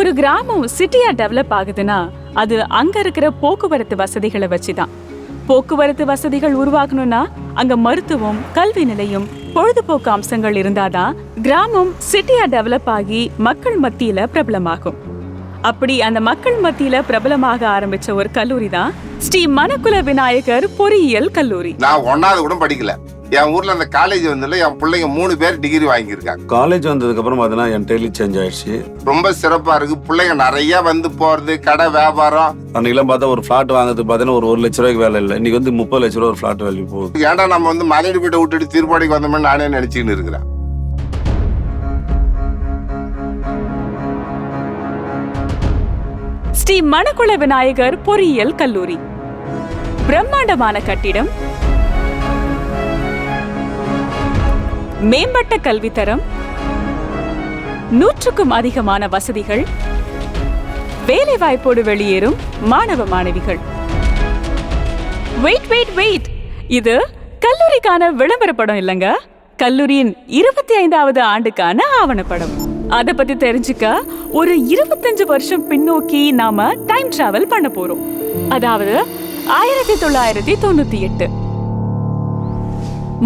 ஒரு கிராமம் சிட்டியா டெவலப் ஆகுதுன்னா அது அங்க இருக்கிற போக்குவரத்து வசதிகளை வச்சுதான். போக்குவரத்து வசதிகள் உருவாக்கணும்னா அங்க மருத்துவம், கல்வி நிலையம், பொழுதுபோக்கு அம்சங்கள் இருந்தாதான் கிராமம் சிட்டியா டெவலப் ஆகி மக்கள் மத்தியில பிரபலமாகும். அப்படி அந்த மக்கள் மத்தியில பிரபலமாக ஆரம்பிச்ச ஒரு கல்லூரி தான் ஸ்ரீ மணக்குல விநாயகர் பொறியியல் கல்லூரி. நான் 1வது கூட படிக்கல. என் ஊர்ல அந்த காலேஜ் வந்ததுல என் பிள்ளைங்க 3 பேர் டிகிரி வாங்கியிருக்காங்க. காலேஜ் வந்ததுக்கு அப்புறம் பார்த்தீங்கன்னா என் டெய்லி சேஞ்ச் ஆயிடுச்சு. ரொம்ப சிறப்பா இருக்கு. பிள்ளைங்க நிறைய வந்து போறது, கடை வியாபாரம். அன்னைக்கெல்லாம் பார்த்தா ஒரு ஃபிளாட் வாங்குறது பார்த்தீங்கன்னா ஒரு 1 லட்ச ரூபாய்க்கு வேலை இல்லை. இன்னைக்கு வந்து 30 லட்ச ரூபா ஒரு ஃபிளாட் வேல்யூ போகுது. ஏன்டா நம்ம வந்து மலையடிப்பீட்டை விட்டுட்டு திருப்பாடிக்கு வந்தோம்னு நானே நினைச்சுன்னு இருக்கிறேன். ஸ்ரீ மணக்குள விநாயகர் பொறியியல் கல்லூரி பிரம்மாண்டமான கட்டிடம், மேம்பட்ட கல்வித்தரம், 100க்கும் அதிகமான வசதிகள், வேலை வாய்ப்போடு வெளியேறும் மாணவ மாணவிகள். வெயிட், இது கல்லூரிக்கான விளம்பர படம் இல்லங்க, கல்லூரியின் 25வது ஆண்டுக்கான ஆவணப்படம். அத பத்தி தெரிஞ்சுக்க ஒரு 25 வருஷம் பின்னோக்கி நாம டைம் டிராவல் பண்ண போறோம். அதாவது 1998.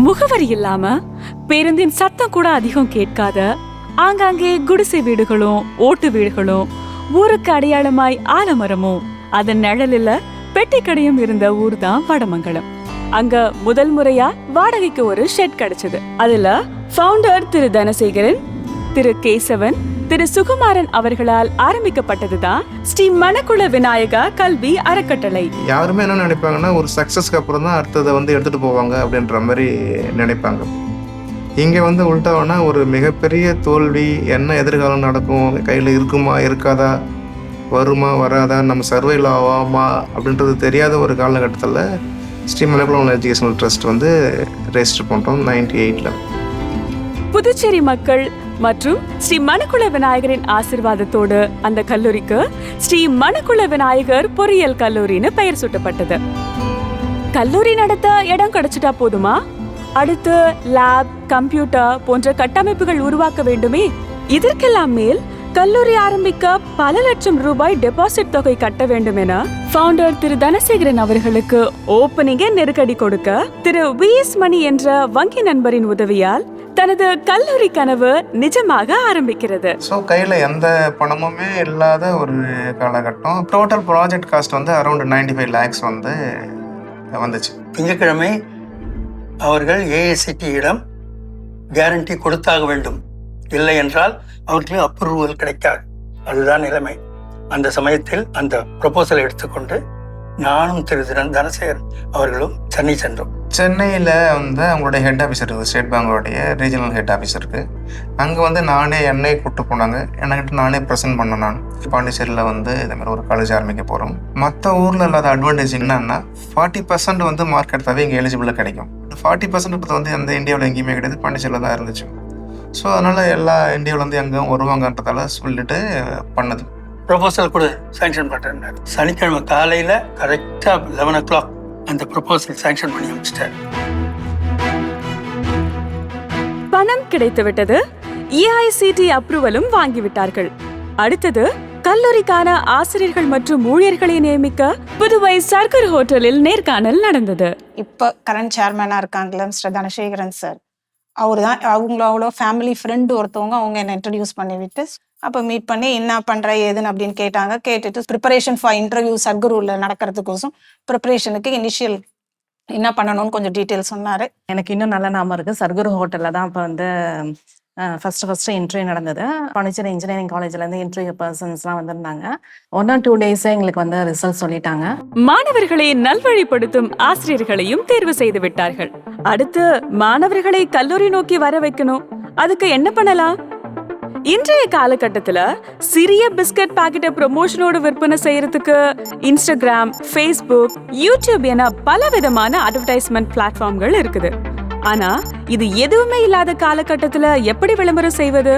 முகவரி இல்லாம, பேருந்தின் சத்தம் கூட அதிகம் கேட்காத, ஆங்காங்கே குடிசை வீடுகளும் ஓட்டு வீடுகளும், ஊருக்கு அடையாளமாய் ஆலமரமும் அதன் நிழலில் பெட்டி கடையும் இருந்த ஊர் தான் வடமங்கலம். அங்க முதல் முறையா வாடகைக்கு ஒரு ஷெட் கிடைச்சது. அதுல ஃபவுண்டர் திரு தனசேகரன், திரு கேசவன், திரு சுகுமாரன் அவர்களால் ஆரம்பிக்கப்பட்டதுதான் ஸ்ரீ மணக்குள விநாயகா கல்வி அறக்கட்டளை. யாருமே என்ன நினைப்பாங்கன்னா, ஒரு சக்சஸ்க்கு அப்புறம் தான் அடுத்ததை வந்து எடுத்துட்டு போவாங்க அப்படின்ற மாதிரி நினைப்பாங்க. இங்கே வந்து உள்டாவனா ஒரு மிகப்பெரிய தோல்வி, என்ன எதிர்காலம் நடக்கும், கையில் இருக்குமா இருக்காதா, வருமா வராதா, நம்ம சர்வைல் ஆகாமா அப்படின்றது தெரியாத ஒரு காலகட்டத்தில் ஸ்ரீ மணக்குளம் எஜுகேஷனல் ட்ரஸ்ட் வந்து ரெஜிஸ்டர் பண்ணுறோம் 98ல். புதுச்சேரி மக்கள் மற்றும் ஸ்ரீ மணக்குள விநாயகரின் ஆசிர்வாதத்தோடு அந்த கல்லூரிக்கு ஸ்ரீ மணக்குள விநாயகர் பொறியியல் கல்லூரின்னு பெயர் சூட்டப்பட்டது. கல்லூரி நடத்த இடம் கிடைச்சிட்டா போதுமா? அடுத்து லேப், கம்ப்யூட்டர் போன்ற கட்டமைப்புகள் உருவாக்க வேண்டுமே. இதற்கெல்லாம் மேல் கல்லூரி ஆரம்பிக்க பல லட்சம் ரூபாய் டெபாசிட் தொகை கட்ட வேண்டும் என ஃபவுண்டர் திரு தனசேகரன் அவர்களுக்கு ஓப்பனிங்கே நெருக்கடி கொடுக்க திரு VS மணி என்ற வங்கி நண்பரின் உதவியால் தனது கல்லூரி கனவு நிஜமாக ஆரம்பிக்கிறது. ஸோ கையில் எந்த பணமுமே இல்லாத ஒரு காலகட்டம். டோட்டல் ப்ராஜெக்ட் காஸ்ட் வந்து அரௌண்ட் 95 lakhs வந்து வந்துச்சு. திங்கட்கிழமை அவர்கள் AICTE-இடம் கேரண்டி கொடுத்தாக வேண்டும், இல்லை என்றால் அவர்களுக்கு அப்ரூவல் கிடைக்காது. அதுதான் நிலைமை. அந்த சமயத்தில் அந்த ப்ரொபோசலை எடுத்துக்கொண்டு நானும் திரு தனசேகர் அவர்களும் சென்னை சென்றோம். சென்னையில் வந்து அவங்களுடைய ஹெட் ஆஃபீஸ் இருக்குது, ஸ்டேட் பேங்கோடைய ரீஜனல் ஹெட் ஆஃபீஸ் இருக்குது. அங்கே வந்து என்னை கூப்பிட்டு போனாங்க. என்கிட்ட நானே ப்ரெசென்ட் பண்ணேன். நான் பாண்டிச்சேரியில் வந்து இதேமாதிரி ஒரு காலேஜ் ஆரம்பிக்க போகிறோம். மற்ற ஊரில் இல்லாத அட்வான்டேஜ் என்னன்னா 40% வந்து மார்க் எடுத்தாவே இங்கே எலிஜிபிளாக கிடைக்கும். 40% வந்து எந்த இந்தியாவில் எங்கேயுமே கிடையாது, பாண்டிச்சேரியில் தான் இருந்துச்சு. ஸோ அதனால் எல்லா இந்தியாவிலேருந்து எங்கேயும் வருவாங்கன்றதால சொல்லிட்டு பண்ணது. ப்ரொபோசல் கூட சாங்ஷன் பண்ணுறாரு. சனிக்கிழமை காலையில் கரெக்டாக 11 o'clock அந்த ப்ரொபோசல் சாங்ஷன் பண்ணி அமைச்சிட்டார். பணம் கிடைத்துவிட்டது, AICTE அப்ரூவலும் வாங்கிவிட்டார்கள். அடுத்தது கல்லூரிக்கான ஆசிரியர்கள் மற்றும் ஊழியர்களை நியமிக்க புதுவை சர்க்கர் ஹோட்டலில் நேர்காணல் நடந்தது. இப்போ கரண்ட் சேர்மேனா இருக்காங்களா மிஸ்டர் தனசேகரன் சார், அவர் தான். அவங்களோட ஃபேமிலி ஃப்ரெண்டு ஒருத்தவங்க அவங்க என்னை இன்ட்ரடியூஸ் பண்ணிவிட்டு அப்போ மீட் பண்ணி என்ன பண்ணுற ஏதுன்னு அப்படின்னு கேட்டாங்க. கேட்டுட்டு ப்ரிப்பரேஷன் ஃபார் இன்டர்வியூ சர்க்குருவில் நடக்கிறதுக்கோசம் ப்ரிப்பரேஷனுக்கு இனிஷியல் என்ன பண்ணணும்னு கொஞ்சம் டீட்டெயில் சொன்னார். எனக்கு இன்னும் நல்ல ஞாபகம் இருக்குது. சர்க்குரு ஹோட்டலில் தான் இப்போ வந்து ஃபஸ்ட்டு இன்டர்வியூ நடந்தது. பாண்டிச்சேரி இன்ஜினியரிங் காலேஜ்லேருந்து இன்டர்வியூ பர்சன்ஸ்லாம் வந்திருந்தாங்க. 1 or 2 days எங்களுக்கு வந்து ரிசல்ட் சொல்லிட்டாங்க. மாணவர்களை நல்வழிப்படுத்தும் ஆசிரியர்களையும் தேர்வு செய்து விட்டார்கள். அடுத்து மாணவர்களை கல்லூரி நோக்கி வர வைக்கணும். அதுக்கு என்ன பண்ணலாம்? இன்றைய காலகட்டத்துல சிறிய பிஸ்கட் பாக்கெட்டை ப்ரமோஷனோட விற்பனை செய்யறதுக்கு இன்ஸ்டாகிராம், ஃபேஸ்புக், யூடியூப் என பல விதமான அட்வர்டைஸ்மெண்ட் பிளாட்ஃபார்ம்கள் இருக்குது. ஆனா இது எதுவுமே இல்லாத காலகட்டத்துல எப்படி விளம்பரம் செய்வது?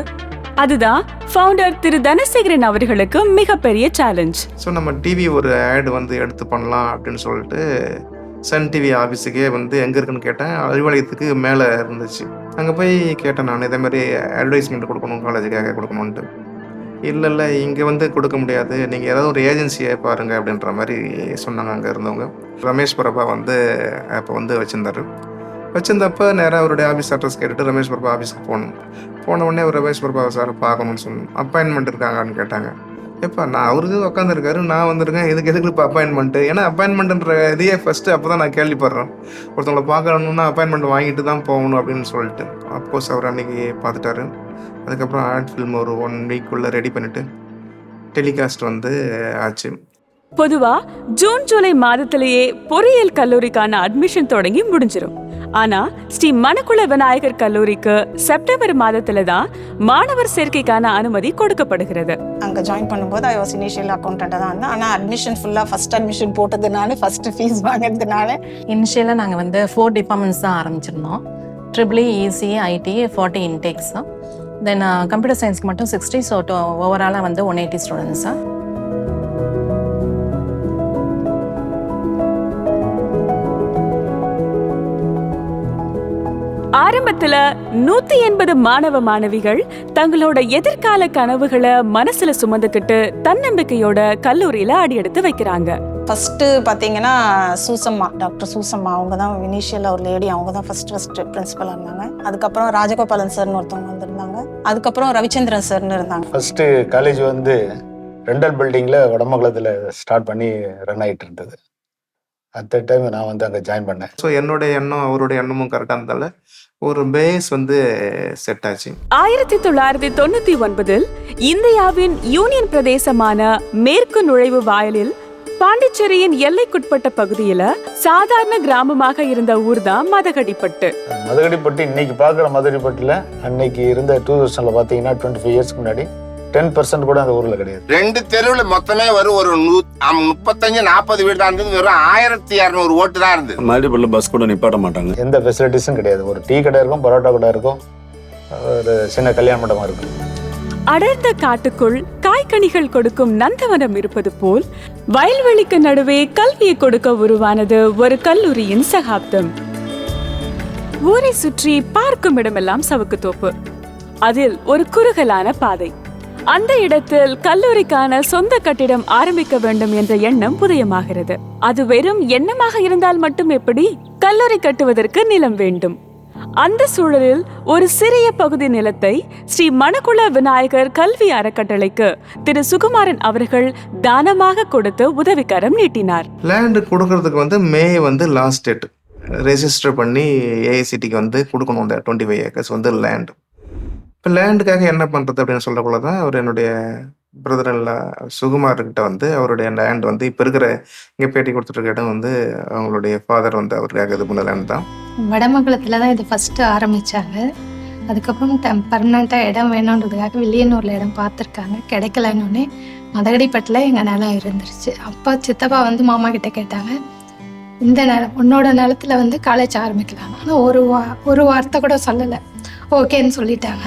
அதுதான் ஃபவுண்டர் திரு தனசேகரன் அவர்களுக்கு மிகப்பெரிய சேலஞ்ச். ஸோ நம்ம டிவி ஒரு ஆட் வந்து எடுத்து பண்ணலாம் அப்படின்னு சொல்லிட்டு சன் டிவி ஆஃபீஸுக்கே வந்து எங்கே இருக்குன்னு கேட்டேன். அறிவாலயத்துக்கு மேலே இருந்துச்சு. அங்கே போய் கேட்டேன் நான், இதேமாதிரி அட்வர்டைஸ்மெண்ட் கொடுக்கணும், காலேஜுக்காக கொடுக்கணுன்ட்டு. இல்லை இங்கே வந்து கொடுக்க முடியாது, நீங்கள் ஏதாவது ஒரு ஏஜென்சியை பாருங்கள் அப்படின்ற மாதிரி சொன்னாங்க அங்கே இருந்தவங்க. ரமேஷ் பிரபா வந்து அப்போ வந்து வச்சிருந்தப்போ நேராக அவருடைய ஆஃபீஸ் அட்ரஸ் கேட்டுட்டு ரமேஷ் பிரபா ஆஃபீஸ்க்கு போன உடனே அவர் ரமேஷ் பிரபா சார் பார்க்கணும்னு சொன்னோம். அப்பாயின்மெண்ட் இருக்காங்கன்னு கேட்டாங்க. எப்போ நான் அவருக்கு உட்காந்துருக்காரு, நான் வந்திருக்கேன், எதுக்கு இப்போ அப்பாயின்மெண்ட்டு? ஏன்னா அப்பாயின்மெண்ட்டுன்ற இதையே ஃபஸ்ட்டு அப்போ தான் நான் கேள்விப்படுறேன். ஒருத்தவங்களை பார்க்கணுன்னா அப்பாயின்மெண்ட் வாங்கிட்டு தான் போகணும் அப்படின்னு சொல்லிட்டு. அப்கோர்ஸ் அவர் அன்றைக்கி பார்த்துட்டாரு. அதுக்கப்புறம் ஆர்ட் ஃபில்ம் ஒரு 1 வீக்குள்ளே ரெடி பண்ணிவிட்டு டெலிகாஸ்ட் வந்து ஆச்சு. பொதுவா ஜூன் ஜூலை மாதத்திலேயே பொறியியல் கல்லூரிக்கான அட்மிஷன் தொடங்கி முடிஞ்சிடும். ஆனா ஸ்ரீ மணக்குள விநாயகர் கல்லூரிக்கு செப்டம்பர் மாதத்துல தான் மாணவர் சேர்க்கைக்கான அனுமதி கொடுக்கப்படுகிறது. அங்கே ஜாயின் பண்ணும்போது ஐ வாஸ் இனிஷியல் அக்கௌண்டண்ட்டாக தான் இருந்தேன். ஆனால் அட்மிஷன் ஃபுல்லாக ஃபஸ்ட் அட்மிஷன் போட்டதுனால ஃபஸ்ட்டு ஃபீஸ் வாங்கிறதுனால இனிஷியலாக நாங்கள் வந்து 4 டிபார்ட்மெண்ட்ஸ் தான் ஆரம்பிச்சிருந்தோம். EEE, ECE, IT 40 intakes. Then computer சயின்ஸ்க்கு மட்டும் 60. ஸோ ஓவராலாக வந்து 180 ஸ்டூடெண்ட்ஸு. ஆரம்பத்துல 180 மாணவ மாணவிகள் தங்களோட எதிர்கால கனவுகளை மனசுல சுமந்துக்கிட்டு தன்னம்பிக்கையோட கல்லூரியில அடியெடுத்து வைக்கிறாங்க. ஃபஸ்ட்டு பார்த்தீங்கன்னா டாக்டர் சூசம்மா அவங்க தான் இனிஷியலாக ஒரு லேடி. அவங்க தான் ஃபஸ்ட்டு பிரின்சிபலாக இருந்தாங்க. அதுக்கப்புறம் ராஜகோபாலன் சார்னு ஒருத்தவங்க வந்திருந்தாங்க. அதுக்கப்புறம் ரவிச்சந்திரன் சார்னு இருந்தாங்க. ஃபஸ்ட்டு காலேஜ் வந்து ரெண்டல் பில்டிங்கில் வடமங்கலத்தில் ஸ்டார்ட் பண்ணி ரன் ஆகிட்டு இருந்தது. அட் டைம் நான் வந்து அங்கே ஜாயின் பண்ணேன். ஸோ என்னுடைய எண்ணம் அவருடைய எண்ணமும் கரெக்டாக இருந்தால ஒரு பேஸ் வந்து செட் ஆச்சு. 1999 இந்தியாவின் யூனியன் பிரதேசமான மேற்கு நுழைவு வாயிலில் பாண்டிச்சேரியின் எல்லைக்குட்பட்ட பகுதியில சாதாரண கிராமமாக இருந்த ஊர் தான் மதகடிப்பட்டு. இன்னைக்கு பார்க்குற மதகடிப்பட்டில் அன்னைக்கு இருந்த 2000 பார்த்தீங்கன்னா 25 இயர்ஸ்க்கு முன்னாடி 10% கூட அந்த ஊர்ல கிடையாது. 2 தெருவில் மொத்தமே வரும் ஒரு 35-40 வீடு தான் இருந்தது. வெறும் 1200 ஓட்டு தான் இருந்தது. மல்டிபிள் பஸ் கூட நிப்பாட்ட மாட்டாங்க. எந்த ஃபெசிலிட்டிஸும் கிடையாது. ஒரு டீ கடை இருக்கும், பரோட்டா கடை இருக்கும், ஒரு சின்ன கல்யாண மண்டபம் இருக்கும். அடர்ந்த காட்டுக்குள் காய்கனிகள் கொடுக்கும் நந்தவனம் இருப்பது போல் வயல்வெளிக்கு நடுவே கல்வியை கொடுக்க உருவானது ஒரு கல்லூரியின் சகாப்தம். ஊரை சுற்றி பார்க்கும் இடமெல்லாம் சவுக்கு தோப்பு. அதில் ஒரு குறுகலான பாதை. அந்த இடத்தில் கல்லூரிக்கான சொந்த கட்டிடம் ஆரம்பிக்க வேண்டும் என்ற எண்ணம் புதியமாகிறது. அது வெறும் எண்ணமாக இருந்தால் மட்டும் எப்படி? கல்லூரி கட்டுவதற்கு நிலம் வேண்டும். அந்த சூழலில் ஒரு சிறிய பகுதி நிலத்தை ஸ்ரீ மணக்குள விநாயகர் கல்வி அறக்கட்டளைக்கு திரு சுகுமாரன் அவர்கள் தானமாக கொடுத்து உதவிக்கரம் நீட்டினார். லேண்டு கொடுக்கறதுக்கு வந்து மே வந்து லாஸ்ட் டேட் ரெஜிஸ்டர் பண்ணி ஏஐசிடிக்கு வந்து கொடுக்கணும். அந்த 25 ஏக்கர்ஸ் வந்து லேண்டு. இப்போ லேண்டுக்காக என்ன பண்ணுறது அப்படின்னு சொல்லக்குள்ள தான் அவர் என்னுடைய பிரதர் சுகுமார்கிட்ட வந்து அவருடைய லேண்ட் வந்து இப்போ இருக்கிற இங்கே பேட்டி கொடுத்துருக்க இடம் வந்து அவங்களுடைய ஃபாதர் வந்து அவருக்காக இது பண்ண லேண்ட் தான். வடமங்கலத்தில் தான் இது ஃபஸ்ட்டு ஆரம்பித்தாங்க. அதுக்கப்புறம் பர்மனெண்ட்டாக இடம் வேணுன்றதுக்காக வில்லியனூரில் இடம் பார்த்துருக்காங்க. கிடைக்கலன்னொன்னே மதகடிப்பட்டில் எங்கள் நிலம் இருந்துருச்சு. அப்பா சித்தப்பா வந்து மாமா கிட்டே கேட்டாங்க, இந்த நிலம் உன்னோட நிலத்தில் வந்து காலேஜ் ஆரம்பிக்கலாம். ஆனால் ஒரு வார்த்தை கூட சொல்லலை, ஓகேன்னு சொல்லிட்டாங்க.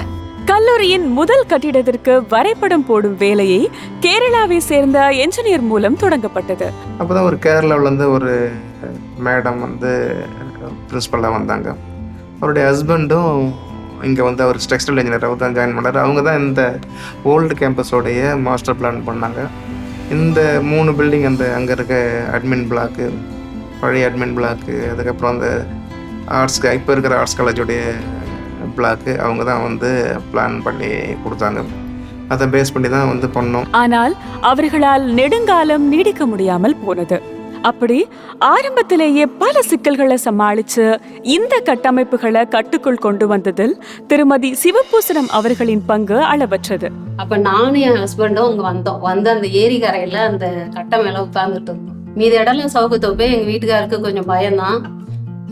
கல்லூரியின் முதல் கட்டிடத்திற்கு வரைபடம் போடும் வேலையை கேரளாவை சேர்ந்த என்ஜினியர் மூலம் தொடங்கப்பட்டது. அப்போதான் ஒரு கேரளாவிலேருந்து ஒரு மேடம் வந்து பிரின்ஸ்பலாக வந்தாங்க. அவருடைய ஹஸ்பண்டும் இங்கே வந்து அவர் டெக்ஸ்டைல் இன்ஜினியர், அவர் தான் ஜாயின் பண்ணார். அவங்க தான் இந்த ஓல்டு கேம்பஸோடைய மாஸ்டர் பிளான் பண்ணாங்க. இந்த 3 பில்டிங், அந்த அங்கே இருக்க அட்மின் பிளாக்கு, பழைய அட்மின் பிளாக்கு, அதுக்கப்புறம் அந்த ஆர்ட்ஸ்க்கு இப்போ இருக்கிற ஆர்ட்ஸ் காலேஜோடைய பிளாக்கு அவங்க தான் வந்து பிளான் பண்ணி கொடுத்தாங்க. அதை பேஸ் பண்ணி தான் வந்து பண்ணோம். ஆனால் அவர்களால் நெடுங்காலம் நீடிக்க முடியாமல் போனது. அப்படி ஆரம்பத்திலேயே பல சிக்கல்களை சமாளிச்சு இந்த கட்டமைப்புகளை கட்டுக்குள் கொண்டு வந்ததில் திருமதி சிவபூசணம் அவர்களின் பங்கு அளவற்றது. அப்ப நானும் என் ஹஸ்பண்டும் அங்க வந்து அந்த ஏரி கரையில அந்த கட்டம் மேல உட்கார்ந்துட்டு இருந்தோம். மீதி இடம்லாம் சவுக்கு தோப்பே. எங்க வீட்டுக்காருக்கு கொஞ்சம் பயம்தான்,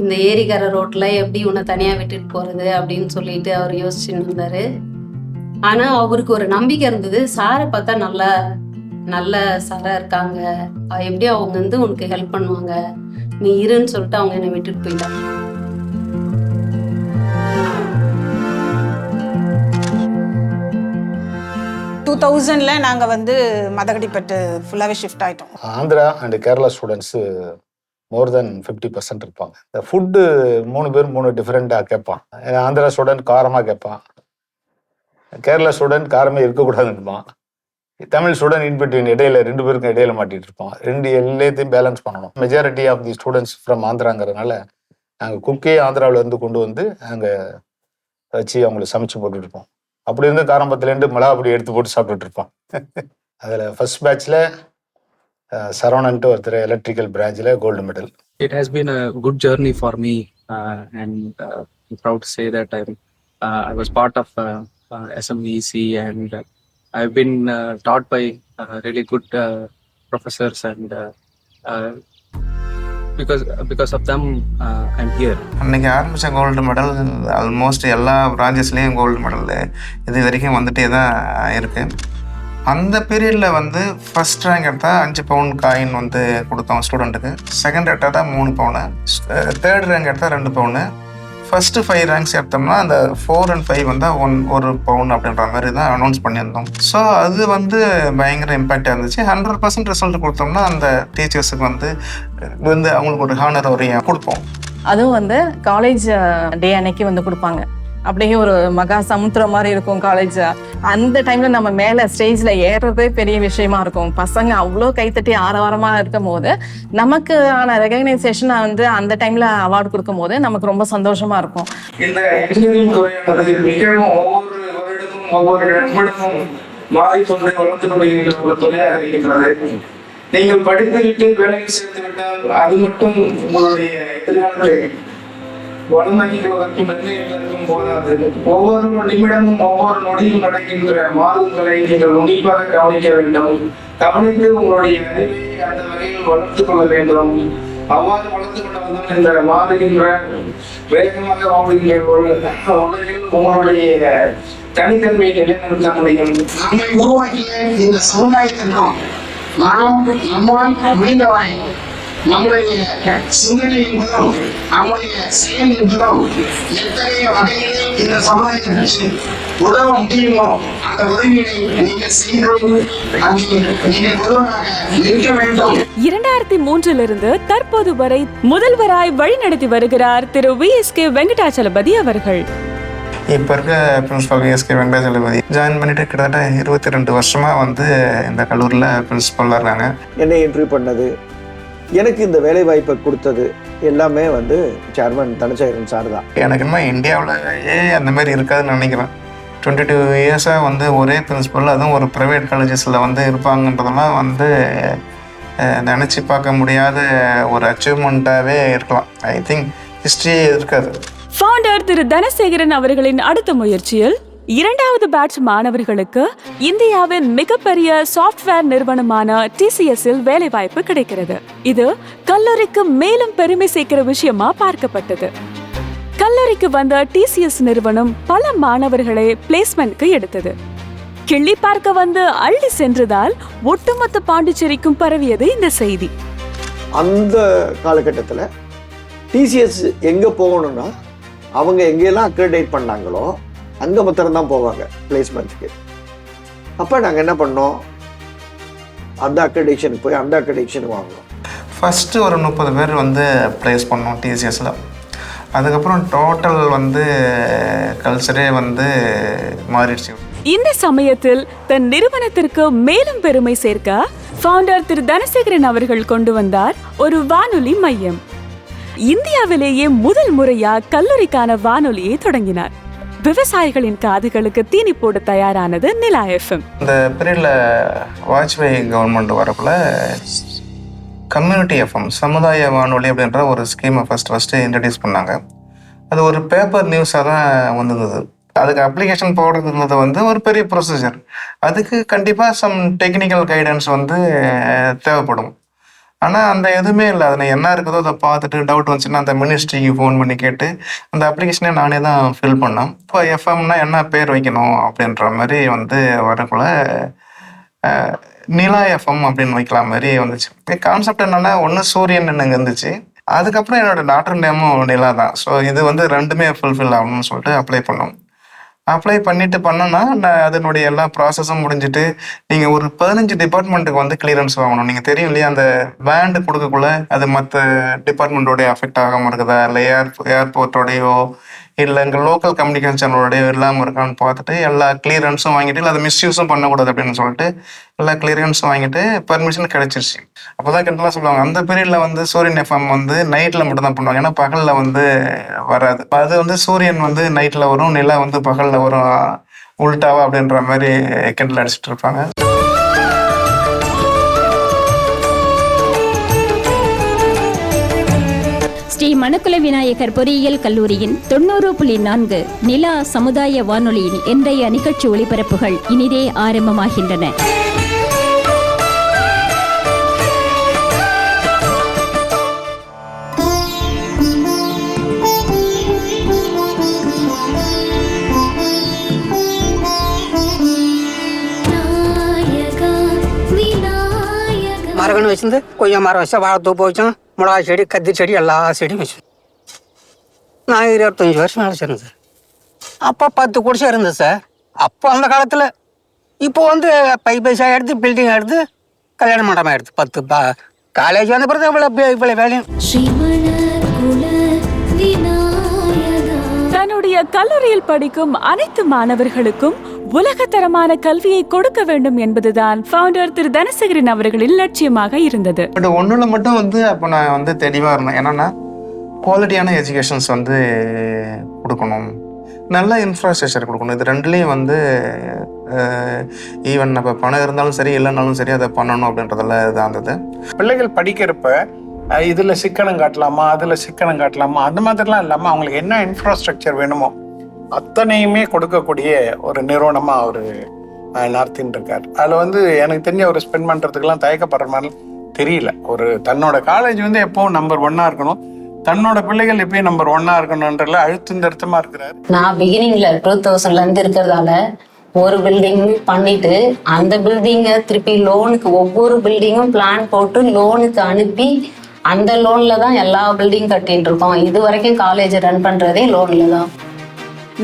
இந்த ஏரிக்கரை ரோட்ல எப்படி உன்னை தனியா விட்டுட்டு போறது அப்படின்னு சொல்லிட்டு அவர் யோசிச்சுன்னு இருந்தாரு. ஆனா அவருக்கு ஒரு நம்பிக்கை இருந்தது, சாரை பார்த்தா நல்ல சாரா இருக்காங்க, எப்படி அவங்க வந்து உனக்கு ஹெல்ப் பண்ணுவாங்க, நீ இருன்னு சொல்லிட்டு அவங்க என்னை விட்டுட்டு போயிட்டாங்க. நாங்கள் வந்து மதகடிப்பட்டு ஃபுல்லாகவே ஷிஃப்ட் ஆகிட்டோம். ஆந்திரா அண்ட் கேரளா ஸ்டூடெண்ட்ஸு மோர் தென் 50% இருப்பாங்க. இந்த ஃபுட்டு 3 பேர் 3 டிஃப்ரெண்ட்டாக கேட்பான். ஆந்திரா ஸ்டூடெண்ட் காரமாக கேட்பான், கேரளா ஸ்டூடெண்ட் காரமே இருக்கக்கூடாதுன்னுப்பான், தமிழ் ஸ்டூடெண்ட் இன்பிட்வீன் இடையில 2 பேருக்கும் இடையில மாட்டிட்டு இருப்போம். 2 எல்லாத்தையும் பேலன்ஸ் பண்ணணும். Majority of the students from ஆந்திராங்கிறதுனால நாங்கள் குக்கே ஆந்திராவில இருந்து கொண்டு வந்து அங்கே வச்சு அவங்களுக்கு சமைச்சு போட்டுட்டு இருப்போம். அப்படி இருந்து ஆரம்பத்துலேருந்து மிளகா அப்படி எடுத்து போட்டு சாப்பிட்டுட்டு இருப்போம். அதில் ஃபர்ஸ்ட் பேட்ச்ல சரவணன்ட்டு ஒருத்தர் எலக்ட்ரிக்கல் பிரான்ச்சில் gold medal. It has been a good journey for me, and I'm proud to say that I was part of SMEC, and I've been taught by really good professors, and because of them I'm here. அன்றைக்கி ஆரம்பித்த gold medal almost எல்லா பிரான்ச்சஸ்லேயும் gold medal இது வரைக்கும் வந்துட்டே தான் இருக்குது. அந்த பீரியடில் வந்து ஃபர்ஸ்ட் ரேங்க் எடுத்தால் 5 பவுன் காயின் வந்து கொடுத்தோம் ஸ்டூடெண்ட்டுக்கு. செகண்ட் எடுத்தால் 3 பவுனு, தேர்ட் ரேங்க் எடுத்தால் 2 பவுனு. ஃபர்ஸ்ட்டு 5 ரேங்க்ஸ் எடுத்தோம்னா அந்த 4 and 5 வந்து 1 பவுன் அப்படின்ற மாதிரி தான் அனௌன்ஸ் பண்ணியிருந்தோம். ஸோ அது வந்து பயங்கர இம்பேக்டாக இருந்துச்சு. 100% ரிசல்ட் கொடுத்தோம்னா அந்த டீச்சர்ஸுக்கு வந்து அவங்களுக்கு ஒரு ஹானர் ஒரு கொடுப்போம். அதுவும் வந்து காலேஜ் டே அன்னைக்கு வந்து கொடுப்பாங்க. அப்படியே ஒரு மகா சமுத்திரம் மாதிரி இருக்கும் காலேஜ். அந்த டைம்ல நம்ம மேல ஸ்டேஜ்ல ஏறுறதே பெரிய விஷயமா இருக்கும். பசங்க அவ்வளோ கைத்தட்டி ஆரவாரமா இருக்கும் போது நமக்கு ஆன ரெகக்னைசேஷன் வந்து அந்த டைம்ல அவார்டு கொடுக்கும் போது நமக்கு ரொம்ப சந்தோஷமா இருக்கும். இந்த இன்ஜினியரிங் துறையானது மிகவும் ஒவ்வொரு வருடமும் ஒவ்வொரு நிமிடமும் மாறிக்கொண்டு வளர்ந்து கொண்டிருக்கிற ஒரு துறையாக இருக்கின்றது. நீங்கள் படித்துவிட்டு வேலைக்கு சேர்த்து விட்டால் அது மட்டும் உங்களுடைய எதிர்காலத்தை வளர்ந்தவதற்கும் நிர்ணயிப்பதற்கும் போதாது. ஒவ்வொரு நிமிடமும் ஒவ்வொரு நொடியும் நடக்கின்ற மாறுதல்களை நீங்கள் உன்னிப்பாக கவனிக்க வேண்டும். கவனித்து உங்களுடைய அறிவை அந்த வகையில் வளர்த்துக் கொள்ள வேண்டும். அவ்வாறு வளர்த்து கொண்டவர்கள் இந்த மாறுகின்ற வேகமாக வாழ்கின்ற உலகில் உங்களுடைய தனித்தன்மையை நிலைநிறுத்த முடியும். நம்மை உருவாக்கிய இந்த சமுதாயத்திற்கும் நம்மால் நம்முடைய சிந்தனையிலும் நம்முடைய செயலிலும் எத்தகைய வகைகளில் இந்த சமுதாயத்திற்கு உதவ முடியுமோ அந்த உதவியை நீங்கள் செய்து நீங்கள் உதவாக நிற்க வேண்டும். 2003 தற்போது வரை முதல்வராய் வழிநடத்தி வருகிறார் திரு VSK வெங்கடாச்சலபதி அவர்கள். இப்போ இருக்க பிரின்சிபல் VSK வெங்கடாச்சலபதி ஜாயின் பண்ணிட்டு கிட்டத்தட்ட 22 வருஷமா வந்து இந்த கல்லூரியில் பிரின்சிபலாக இருக்காங்க. என்னை இன்டர்வியூ பண்ணது, எனக்கு இந்த வேலை வாய்ப்பை கொடுத்தது எல்லாமே வந்து சேர்மன் தனசேகரன் சார் தான். எனக்கு இன்னும் இந்தியாவிலேயே அந்த மாதிரி இருக்காதுன்னு நினைக்கிறேன். 22 இயர்ஸாக வந்து ஒரே பிரின்சிபல், அதுவும் ஒரு ப்ரைவேட் காலேஜஸில் வந்து இருப்பாங்கன்றதெல்லாம் வந்து நினச்சி பார்க்க முடியாத ஒரு அச்சீவ்மெண்ட்டாகவே இருக்கலாம். ஐ திங்க் ஹிஸ்ட்ரியே இருக்காது. ஃபவுண்டர் திரு தனசேகரன் அவர்களின் அடுத்த முயற்சியில் 2வது பேட்ச் மாணவர்களுக்கு இந்தியாவின் மிகப்பெரிய சாஃப்ட்வேர் நிறுவனமான TCS-இல் வேலை வாய்ப்பு கிடைக்கிறது. இது கல்லூரிக்கு மேலும் பெருமை சேர்க்கிற விஷயமா பார்க்கப்பட்டது. கல்லூரிக்கு வந்த TCS நிறுவனம் பல மாணவர்களை பிளேஸ்மெண்ட்க்கு எடுத்தது. கிள்ளி பார்க்க வந்து அள்ளி சென்றதால் ஒட்டுமொத்த பாண்டிச்சேரிக்கும் பரவியது இந்த செய்தி. அந்த காலகட்டத்தில் TCS எங்கே போகணும்னா அவங்க எங்கெல்லாம் அக்ரெடிட் பண்ணாங்களோ அங்கே மாத்திரம்தான் போவாங்க பிளேஸ்மெண்ட்ஸ்க்கு. அப்போ நாங்கள் என்ன பண்ணோம், அந்த அக்ரெடிஷனுக்கு போய் அந்த அக்ரெடிஷன் வாங்கணும். ஃபஸ்ட்டு ஒரு 30 பேர் வந்து ப்ளேஸ் பண்ணோம் TCS-ல. அதுக்கப்புறம் டோட்டல் வந்து கல்ச்சரே வந்து மாறிடுச்சு. இந்த சமயத்தில் தன் நிறுவனத்திற்கு மேலும் பெருமை சேர்க்க ஃபவுண்டர் திரு தனசேகரன் அவர்கள் கொண்டு வந்தார் ஒரு வானொலி மையம். இந்தியாவிலேயே முதல் முறையா கல்லூரிக்கான வானொலியை தொடங்கினார். விவசாயிகளின் காதுகளுக்கு தீனி போட தயாரானது நிலா FM. இந்த பீரியடில் வாஜ்பாய் கவர்மெண்ட் வரக்குள்ள கம்யூனிட்டி FM சமுதாய வானொலி அப்படின்ற ஒரு ஸ்கீமை ஃபஸ்ட்டு இன்ட்ரடியூஸ் பண்ணாங்க. அது ஒரு பேப்பர் நியூஸாக தான் வந்திருந்தது. அதுக்கு அப்ளிகேஷன் போடுறது வந்து ஒரு பெரிய ப்ரொசீஜர். அதுக்கு கண்டிப்பாக சம் டெக்னிக்கல் கைடன்ஸ் வந்து தேவைப்படும். ஆனால் அந்த எதுவுமே இல்லை. அதில் என்ன இருக்குதோ அதை பார்த்துட்டு டவுட் வந்துச்சுன்னா அந்த மினிஸ்ட்ரிக்கு ஃபோன் பண்ணி கேட்டு அந்த அப்ளிகேஷனே நானே தான் ஃபில் பண்ணேன். இப்போ எஃப்எம்னா என்ன பேர் வைக்கணும் அப்படின்ற மாதிரி வந்து வரக்குள்ள நிலா FM அப்படின்னு வைக்கலாம் மாதிரி வந்துச்சு. கான்செப்ட் என்னென்னா ஒன்று சூரியன் எனக்கு இருந்துச்சு, அதுக்கப்புறம் என்னோட டாக்டர் நேமும் நிலா தான். ஸோ இது வந்து ரெண்டுமே ஃபுல்ஃபில் ஆகணும்னு சொல்லிட்டு அப்ளை பண்ணோம். அப்ளை பண்ணிட்டு பண்ணோன்னா நான் அதனுடைய எல்லா ப்ராசஸும் முடிஞ்சுட்டு நீங்கள் ஒரு 15 டிபார்ட்மெண்ட்டுக்கு வந்து கிளியரன்ஸ் வாங்கணும். நீங்கள் தெரியும் இல்லையா, அந்த பேண்டு கொடுக்கக்குள்ள அது மற்ற டிபார்ட்மெண்ட்டோடைய அஃபெக்ட் ஆகாமல் இருக்குதா, இல்லை ஏர்போர்ட்டோடையோ இல்லை இங்கே லோக்கல் கம்யூனிகேஷன் சேனலோடைய இல்லாமல் இருக்கான்னு பார்த்துட்டு எல்லா கிளியரன்ஸும் வாங்கிட்டு இல்லை அதை மிஸ்யூஸும் பண்ணக்கூடாது அப்படின்னு சொல்லிட்டு எல்லா கிளியரன்ஸும் வாங்கிட்டு பெர்மிஷன் கிடைச்சிருச்சு. அப்போ தான் கிட்டலாம் சொல்லுவாங்க அந்த பீரியடில் வந்து சூரியன் எஃப்எம் வந்து நைட்டில் மட்டும் தான் பண்ணுவாங்க, ஏன்னா பகலில் வந்து வராது. அது வந்து சூரியன் வந்து நைட்டில் வரும், நிலா வந்து பகலில் வரும், உல்டாவா அப்படின்ற மாதிரி கிண்டல் அடிச்சுட்டு இருப்பாங்க. ஸ்ரீ மணக்குள விநாயகர் பொறியியல் கல்லூரியின் 90.4 நிலா சமுதாய வானொலியின் இன்றைய நிகழ்ச்சி ஒளிபரப்புகள் இனிதே ஆரம்பமாகின்றன. மரகன்னு வச்சிருந்து கொய்யா மரம் வச்சா வாழைத்தூப்பு வச்சோம், மிளகா செடி கத்திரி செடி எல்லா செடியும் வச்சோம். நான் 25 வருஷம் வேலை செய்யணும் சார். அப்போ 10 குடிசை இருந்தது சார் அப்போ அந்த காலத்தில். இப்போ வந்து பைசா எடுத்து பில்டிங் எடுத்து கல்யாண மண்டபம் எடுத்து 10 காலேஜ் வந்த பிறகு இவ்வளோ வேலையும். தன்னுடைய கல்லூரியில் படிக்கும் அனைத்து மாணவர்களுக்கும் உலகத்தரமான கல்வியை கொடுக்க வேண்டும் என்பதுதான் ஃபவுண்டர் திரு தனசேகரன் அவர்களின் லட்சியமாக இருந்தது. பட் ஒன்றுல மட்டும் வந்து அப்போ நான் வந்து தெளிவாக இருந்தேன், என்னன்னா குவாலிட்டியான எஜுகேஷன்ஸ் வந்து கொடுக்கணும், நல்ல இன்ஃப்ராஸ்ட்ரக்சர் கொடுக்கணும். இது ரெண்டுலேயும் வந்து ஈவன் நம்ம பணம் இருந்தாலும் சரி இல்லைனாலும் சரி அதை பண்ணணும் அப்படின்றதெல்லாம் இதாக இருந்தது. பிள்ளைகள் படிக்கிறப்ப இதில் சிக்கனம் காட்டலாமா அதில் சிக்கனம் காட்டலாமா அந்த மாதிரிலாம் இல்லாமல் அவங்களுக்கு என்ன இன்ஃப்ராஸ்ட்ரக்சர் வேணுமோ அத்தனையுமே கொடுக்கக்கூடிய ஒரு நிறுவனமாக அவர் நடத்தின்னு இருக்கார். அதில் வந்து எனக்கு தெரிஞ்ச அவர் ஸ்பெண்ட் பண்ணுறதுக்கெல்லாம் தயக்கப்படுற மாதிரி தெரியல. ஒரு தன்னோட காலேஜ் வந்து எப்போவும் நம்பர் 1 இருக்கணும், தன்னோட பிள்ளைகள் எப்பயும் நம்பர் 1 இருக்கணும்ன்றதுல அழுத்தமா இருக்கிறார். நான் பிகினிங்ல 2000ல இருந்து இருக்கிறதால ஒரு பில்டிங் பண்ணிட்டு அந்த பில்டிங்கை திருப்பி லோனுக்கு ஒவ்வொரு பில்டிங்கும் பிளான் போட்டு லோனுக்கு அனுப்பி அந்த லோன்ல தான் எல்லா பில்டிங் கட்டிட்டு இருக்கோம். இது வரைக்கும் காலேஜ் ரன் பண்றதே லோன்ல தான்.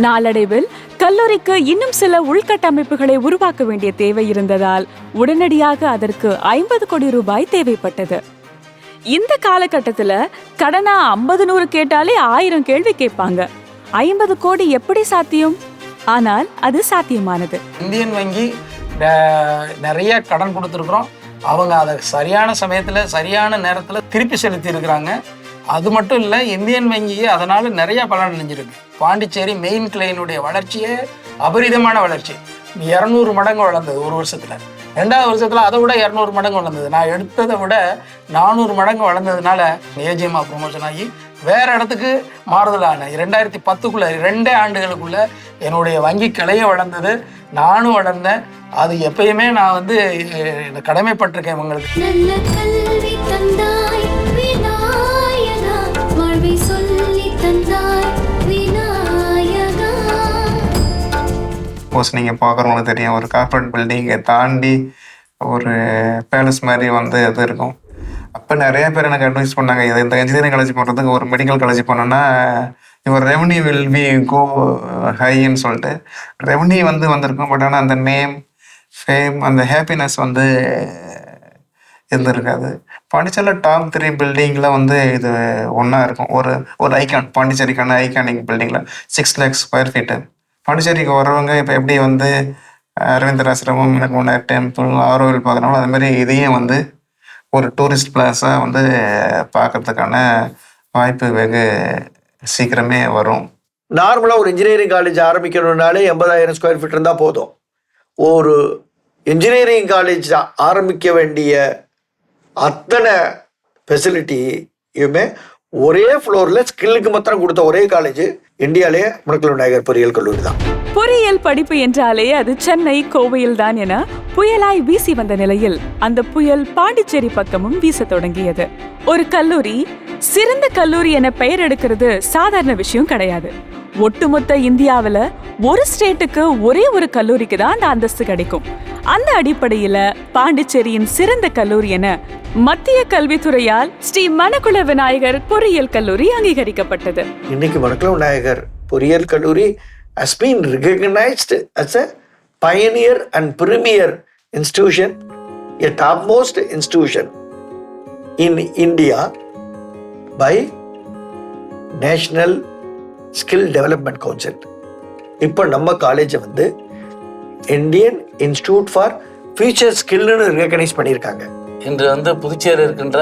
நாளடைவில் கல்லூரிக்கு இன்னும் சில உள்கட்டமைப்புகளை உருவாக்க வேண்டிய தேவை இருந்ததால் உடனடியாக அதற்கு 50 கோடி ரூபாய் தேவைப்பட்டது. இந்த காலகட்டத்துல கடனா 50-100 கேட்டாலே 1000 கேள்வி கேட்பாங்க. 50 கோடி எப்படி சாத்தியம்? ஆனால் அது சாத்தியமானது. இந்தியன் வங்கி நிறைய கடன் கொடுத்துருக்குறோம், அவங்க அதை சரியான சமயத்துல சரியான நேரத்துல திருப்பி செலுத்தி இருக்கிறாங்க. அது மட்டும் இல்லை, இந்தியன் வங்கியே அதனால நிறைய பலன் அடைஞ்சிருக்கு. பாண்டிச்சேரி மெயின் கிளைனுடைய வளர்ச்சியே அபரிதமான வளர்ச்சி, 200 மடங்கு வளர்ந்தது ஒரு வருஷத்துல. 2வது வருஷத்துல அதை விட 200 மடங்கு வளர்ந்தது. நான் எடுத்ததை விட 400 மடங்கு வளர்ந்ததுனால ஏஜிஎம்மா ப்ரொமோஷன் ஆகி வேற இடத்துக்கு மாறுதலான 2010க்குள்ள 2 ஆண்டுகளுக்குள்ள என்னுடைய வங்கி கிளைய வளர்ந்தது, நானும் வளர்ந்தேன். அது எப்பயுமே நான் வந்து கடமைப்பட்டிருக்கேன் உங்களுக்கு. சப்போஸ் நீங்கள் பார்க்குறவங்களுக்கு தெரியும், ஒரு கார்பரேட் பில்டிங்கை தாண்டி ஒரு பேலஸ் மாதிரி வந்து இது இருக்கும். அப்போ நிறைய பேர் எனக்கு அட்வைஸ் பண்ணாங்க, இது இந்த இன்ஜினியரிங் காலேஜ் போடுறதுக்கு ஒரு மெடிக்கல் காலேஜ் போனோன்னா இவர் ரெவன்யூ வில் பி கோ ஹைன்னு சொல்லிட்டு ரெவன்யூ வந்து வந்திருக்கும். பட் ஆனால் அந்த நேம் ஃபேம் அந்த ஹாப்பினஸ் வந்து இருந்திருக்காது. பாண்டிச்சேரியில் டாப் 3 பில்டிங்கில் வந்து இது ஒன்றா இருக்கும். ஒரு ஐகான், பாண்டிச்சேரிக்கான ஐகானிக் பில்டிங்கில் 6 lakhs ஸ்கொயர் ஃபீட்டு. பாண்டிச்சேரிக்கு வரவங்க இப்போ எப்படி வந்து அரவிந்தர் ஆசிரமம், எனக்கு டெம்பிள், ஆரோவில் பார்க்குறாங்களோ அது மாதிரி இதையும் வந்து ஒரு டூரிஸ்ட் பிளேஸாக வந்து பார்க்கறதுக்கான வாய்ப்பு வெகு சீக்கிரமே வரும். நார்மலாக ஒரு இன்ஜினியரிங் காலேஜ் ஆரம்பிக்கணும்னாலே 80,000 ஸ்கொயர் ஃபீட் இருந்தால் போதும். ஒரு இன்ஜினியரிங் காலேஜ் ஆரம்பிக்க வேண்டிய அத்தனை ஃபெசிலிட்டியுமே ஒரே ஃப்ளோரில் ஸ்கில்லுக்கு மாத்திரம் கொடுத்த ஒரே காலேஜ் இந்தியாவிலே மணக்குள விநாயகர் பொறியியல் கல்லூரி தான். பொறியியல் படிப்பு என்றாலே அது சென்னை, கோவையில் தான் என புயலாய் வீசி வந்த நிலையில் அந்த புயல் பாண்டிச்சேரி பக்கமும் வீச தொடங்கியது. ஒரு கல்லூரி சிறந்த கல்லூரி என பெயர் எடுக்கிறது சாதாரண விஷயம் கிடையாது. ஒட்டுமொத்த இந்தியாவில் ஒரு ஸ்டேட்டுக்கு ஒரே ஒரு கல்லூரிக்கு தான் அந்த அந்தஸ்து கிடைக்கும். அந்த அடிப்படையில பாண்டிச்சேரியின் சிறந்த கல்லூரி என மத்திய கல்வித்துறையால் ஸ்ரீ மணக்குள விநாயகர் பொறியியல் கல்லூரி அங்கீகரிக்கப்பட்டது. இன்னைக்கு மணக்குள விநாயகர் பொறியியல் கல்லூரி has been recognized as a pioneer and premier institution, a topmost institution in India by National skill development council. இப்போ நம்ம காலேஜை வந்து இந்தியன் இன்ஸ்டிடியூட் ஃபார் ஃபியூச்சர் ஸ்கில்னு ரெகனைஸ் பண்ணியிருக்காங்க. இன்று வந்து புதுச்சேரி இருக்கின்ற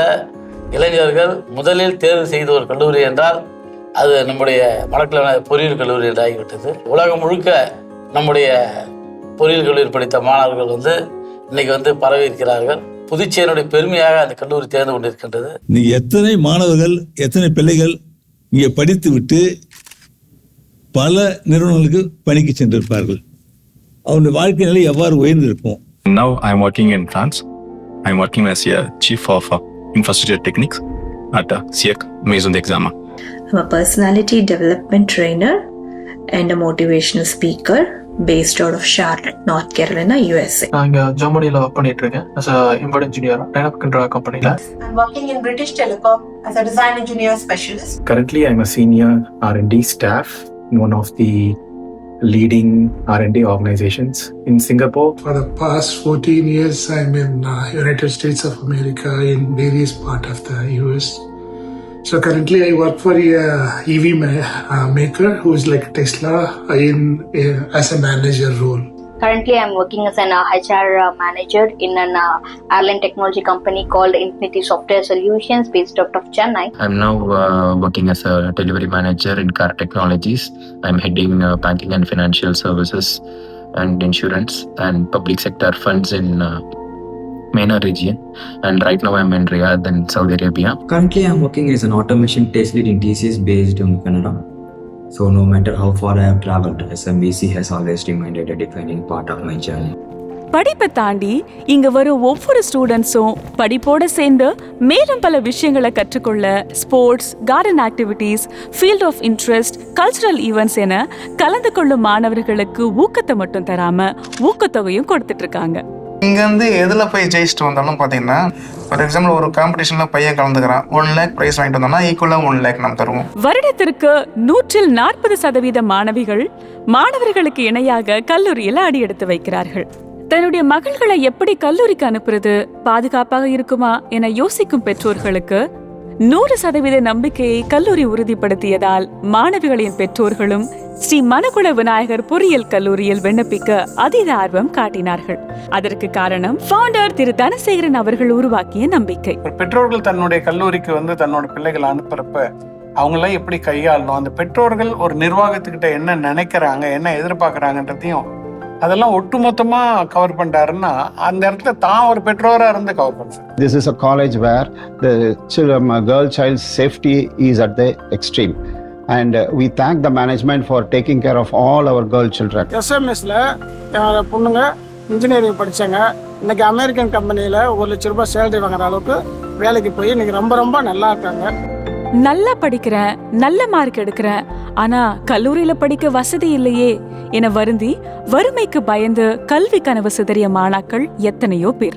இளைஞர்கள் முதலில் தேர்வு செய்த ஒரு கல்லூரி என்றால் அது நம்முடைய மணக்குள பொறியியல் கல்லூரி என்று ஆகிவிட்டது. உலகம் முழுக்க நம்முடைய பொறியியல் கல்லூரி படித்த மாணவர்கள் வந்து இன்னைக்கு வந்து பரவி இருக்கிறார்கள். புதுச்சேரியுடைய பெருமையாக அந்த கல்லூரி தேர்ந்து கொண்டிருக்கின்றது. நீ எத்தனை மாணவர்கள் எத்தனை பிள்ளைகள் இங்கே படித்து விட்டு பல நிறுவனங்களுக்கு பணிக்கு சென்றிருப்பார்கள். அவருடைய வாழ்க்கை நிலை எவ்வாறு உயர்ந்திருக்கும். Now I am working in France. I am working as a chief of infrastructure techniques at SIEC Maison d'Examen. I'm a personality development trainer and a motivational speaker based out of Charlotte, North Carolina, USA. நான் இங்க ஜெர்மனில work பண்ணிட்டு இருக்கேன் as a embedded engineer Dynapkin கம்பெனில. I'm working in British Telecom as a design engineer specialist. Currently I'm a senior R&D staff in one of the leading R&D organizations in Singapore. For the past 14 years I'm in United States of America in various part of the US. So currently I work for a EV maker who is like Tesla as a manager role. Currently I'm working as an HR manager in an airline technology company called Infinity Software Solutions based out of Chennai. I'm now working as a delivery manager in Car Technologies. I'm heading banking and financial services and insurance and public sector funds in MENA region, and right now I'm in Riyadh in Saudi Arabia. Currently I'm working as an automation test lead in TCS based in Canada. So no matter how far I have traveled, SMBC has always remained a defining part of my journey. படிப்பை தாண்டி இங்க வரும் ஒவ்வொரு ஸ்டூடெண்ட்ஸும் படிப்போட சேர்ந்து மேலும் பல விஷயங்களை கற்றுக்கொள்ள sports, garden activities, field of interest, cultural events என கலந்து கொள்ளும் மாணவர்களுக்கு ஊக்கத்தை மட்டும் தராம ஊக்கத்தொகையும் கொடுத்துட்டு இருக்காங்க. இங்கேருந்து எதில் போய் ஜெயிச்சுட்டு வந்தாலும் பார்த்தீங்கன்னா, ஃபார் எக்ஸாம்பிள் ஒரு காம்படிஷனில் பையன் கலந்துக்கிறான், 1 lakh ப்ரைஸ் வாங்கிட்டு வந்தோம்னா ஈக்குவலாக 1 lakh நம்ம தருவோம். வருடத்திற்கு 140% மாணவர்களுக்கு இணையாக கல்லூரியில் அடி எடுத்து வைக்கிறார்கள். தன்னுடைய மகள்களை எப்படி கல்லூரிக்கு அனுப்புறது, பாதுகாப்பாக இருக்குமா என யோசிக்கும் பெற்றோர்களுக்கு 100% நம்பிக்கையை கல்லூரி உறுதிப்படுத்தியதால் மாணவிகளின் பெற்றோர்களும் ஸ்ரீ மணக்குள விநாயகர் பொறியியல் கல்லூரியில் விண்ணப்பிக்க அதீத ஆர்வம் காட்டினார்கள். அதற்கு காரணம் ஃபவுண்டர் திரு தனசேகரன் அவர்கள் உருவாக்கிய நம்பிக்கை. பெற்றோர்கள் தன்னுடைய கல்லூரிக்கு வந்து தன்னோட பிள்ளைகளை அனுப்புறப்ப அவங்களாம் எப்படி கையாளணும், அந்த பெற்றோர்கள் ஒரு நிர்வாகத்துக்கிட்ட என்ன நினைக்கிறாங்க, என்ன எதிர்பார்க்கறாங்கன்றதையும் அதெல்லாம் ஒட்டுமொத்தமா கவர் பண்றாருன்னா அந்த இடத்துல தான் ஒரு பெற்றோரா இருந்து கவர் பண்றாரு. This is a college where the girl child's safety is at the extreme, and we thank the management for taking care of all our girl children. எஸ்எம்எஸ்ல பொண்ணுங்க இன்ஜினியரிங் படிச்சாங்க, இன்னைக்கு அமெரிக்கன் கம்பெனியில 1 லட்ச ரூபாய் சேலரி வாங்குற அளவுக்கு வேலைக்கு போய் இன்னைக்கு ரொம்ப ரொம்ப நல்லா இருக்காங்க. நல்லா படிக்கிறேன், நல்ல மார்க் எடுக்கிறேன், ஆனா கல்லூரியில படிக்க வசதி இல்லையே என வருந்தி வறுமைக்கு பயந்து கல்வி கனவு சிதறிய மாணாக்கள் எத்தனையோ பேர்.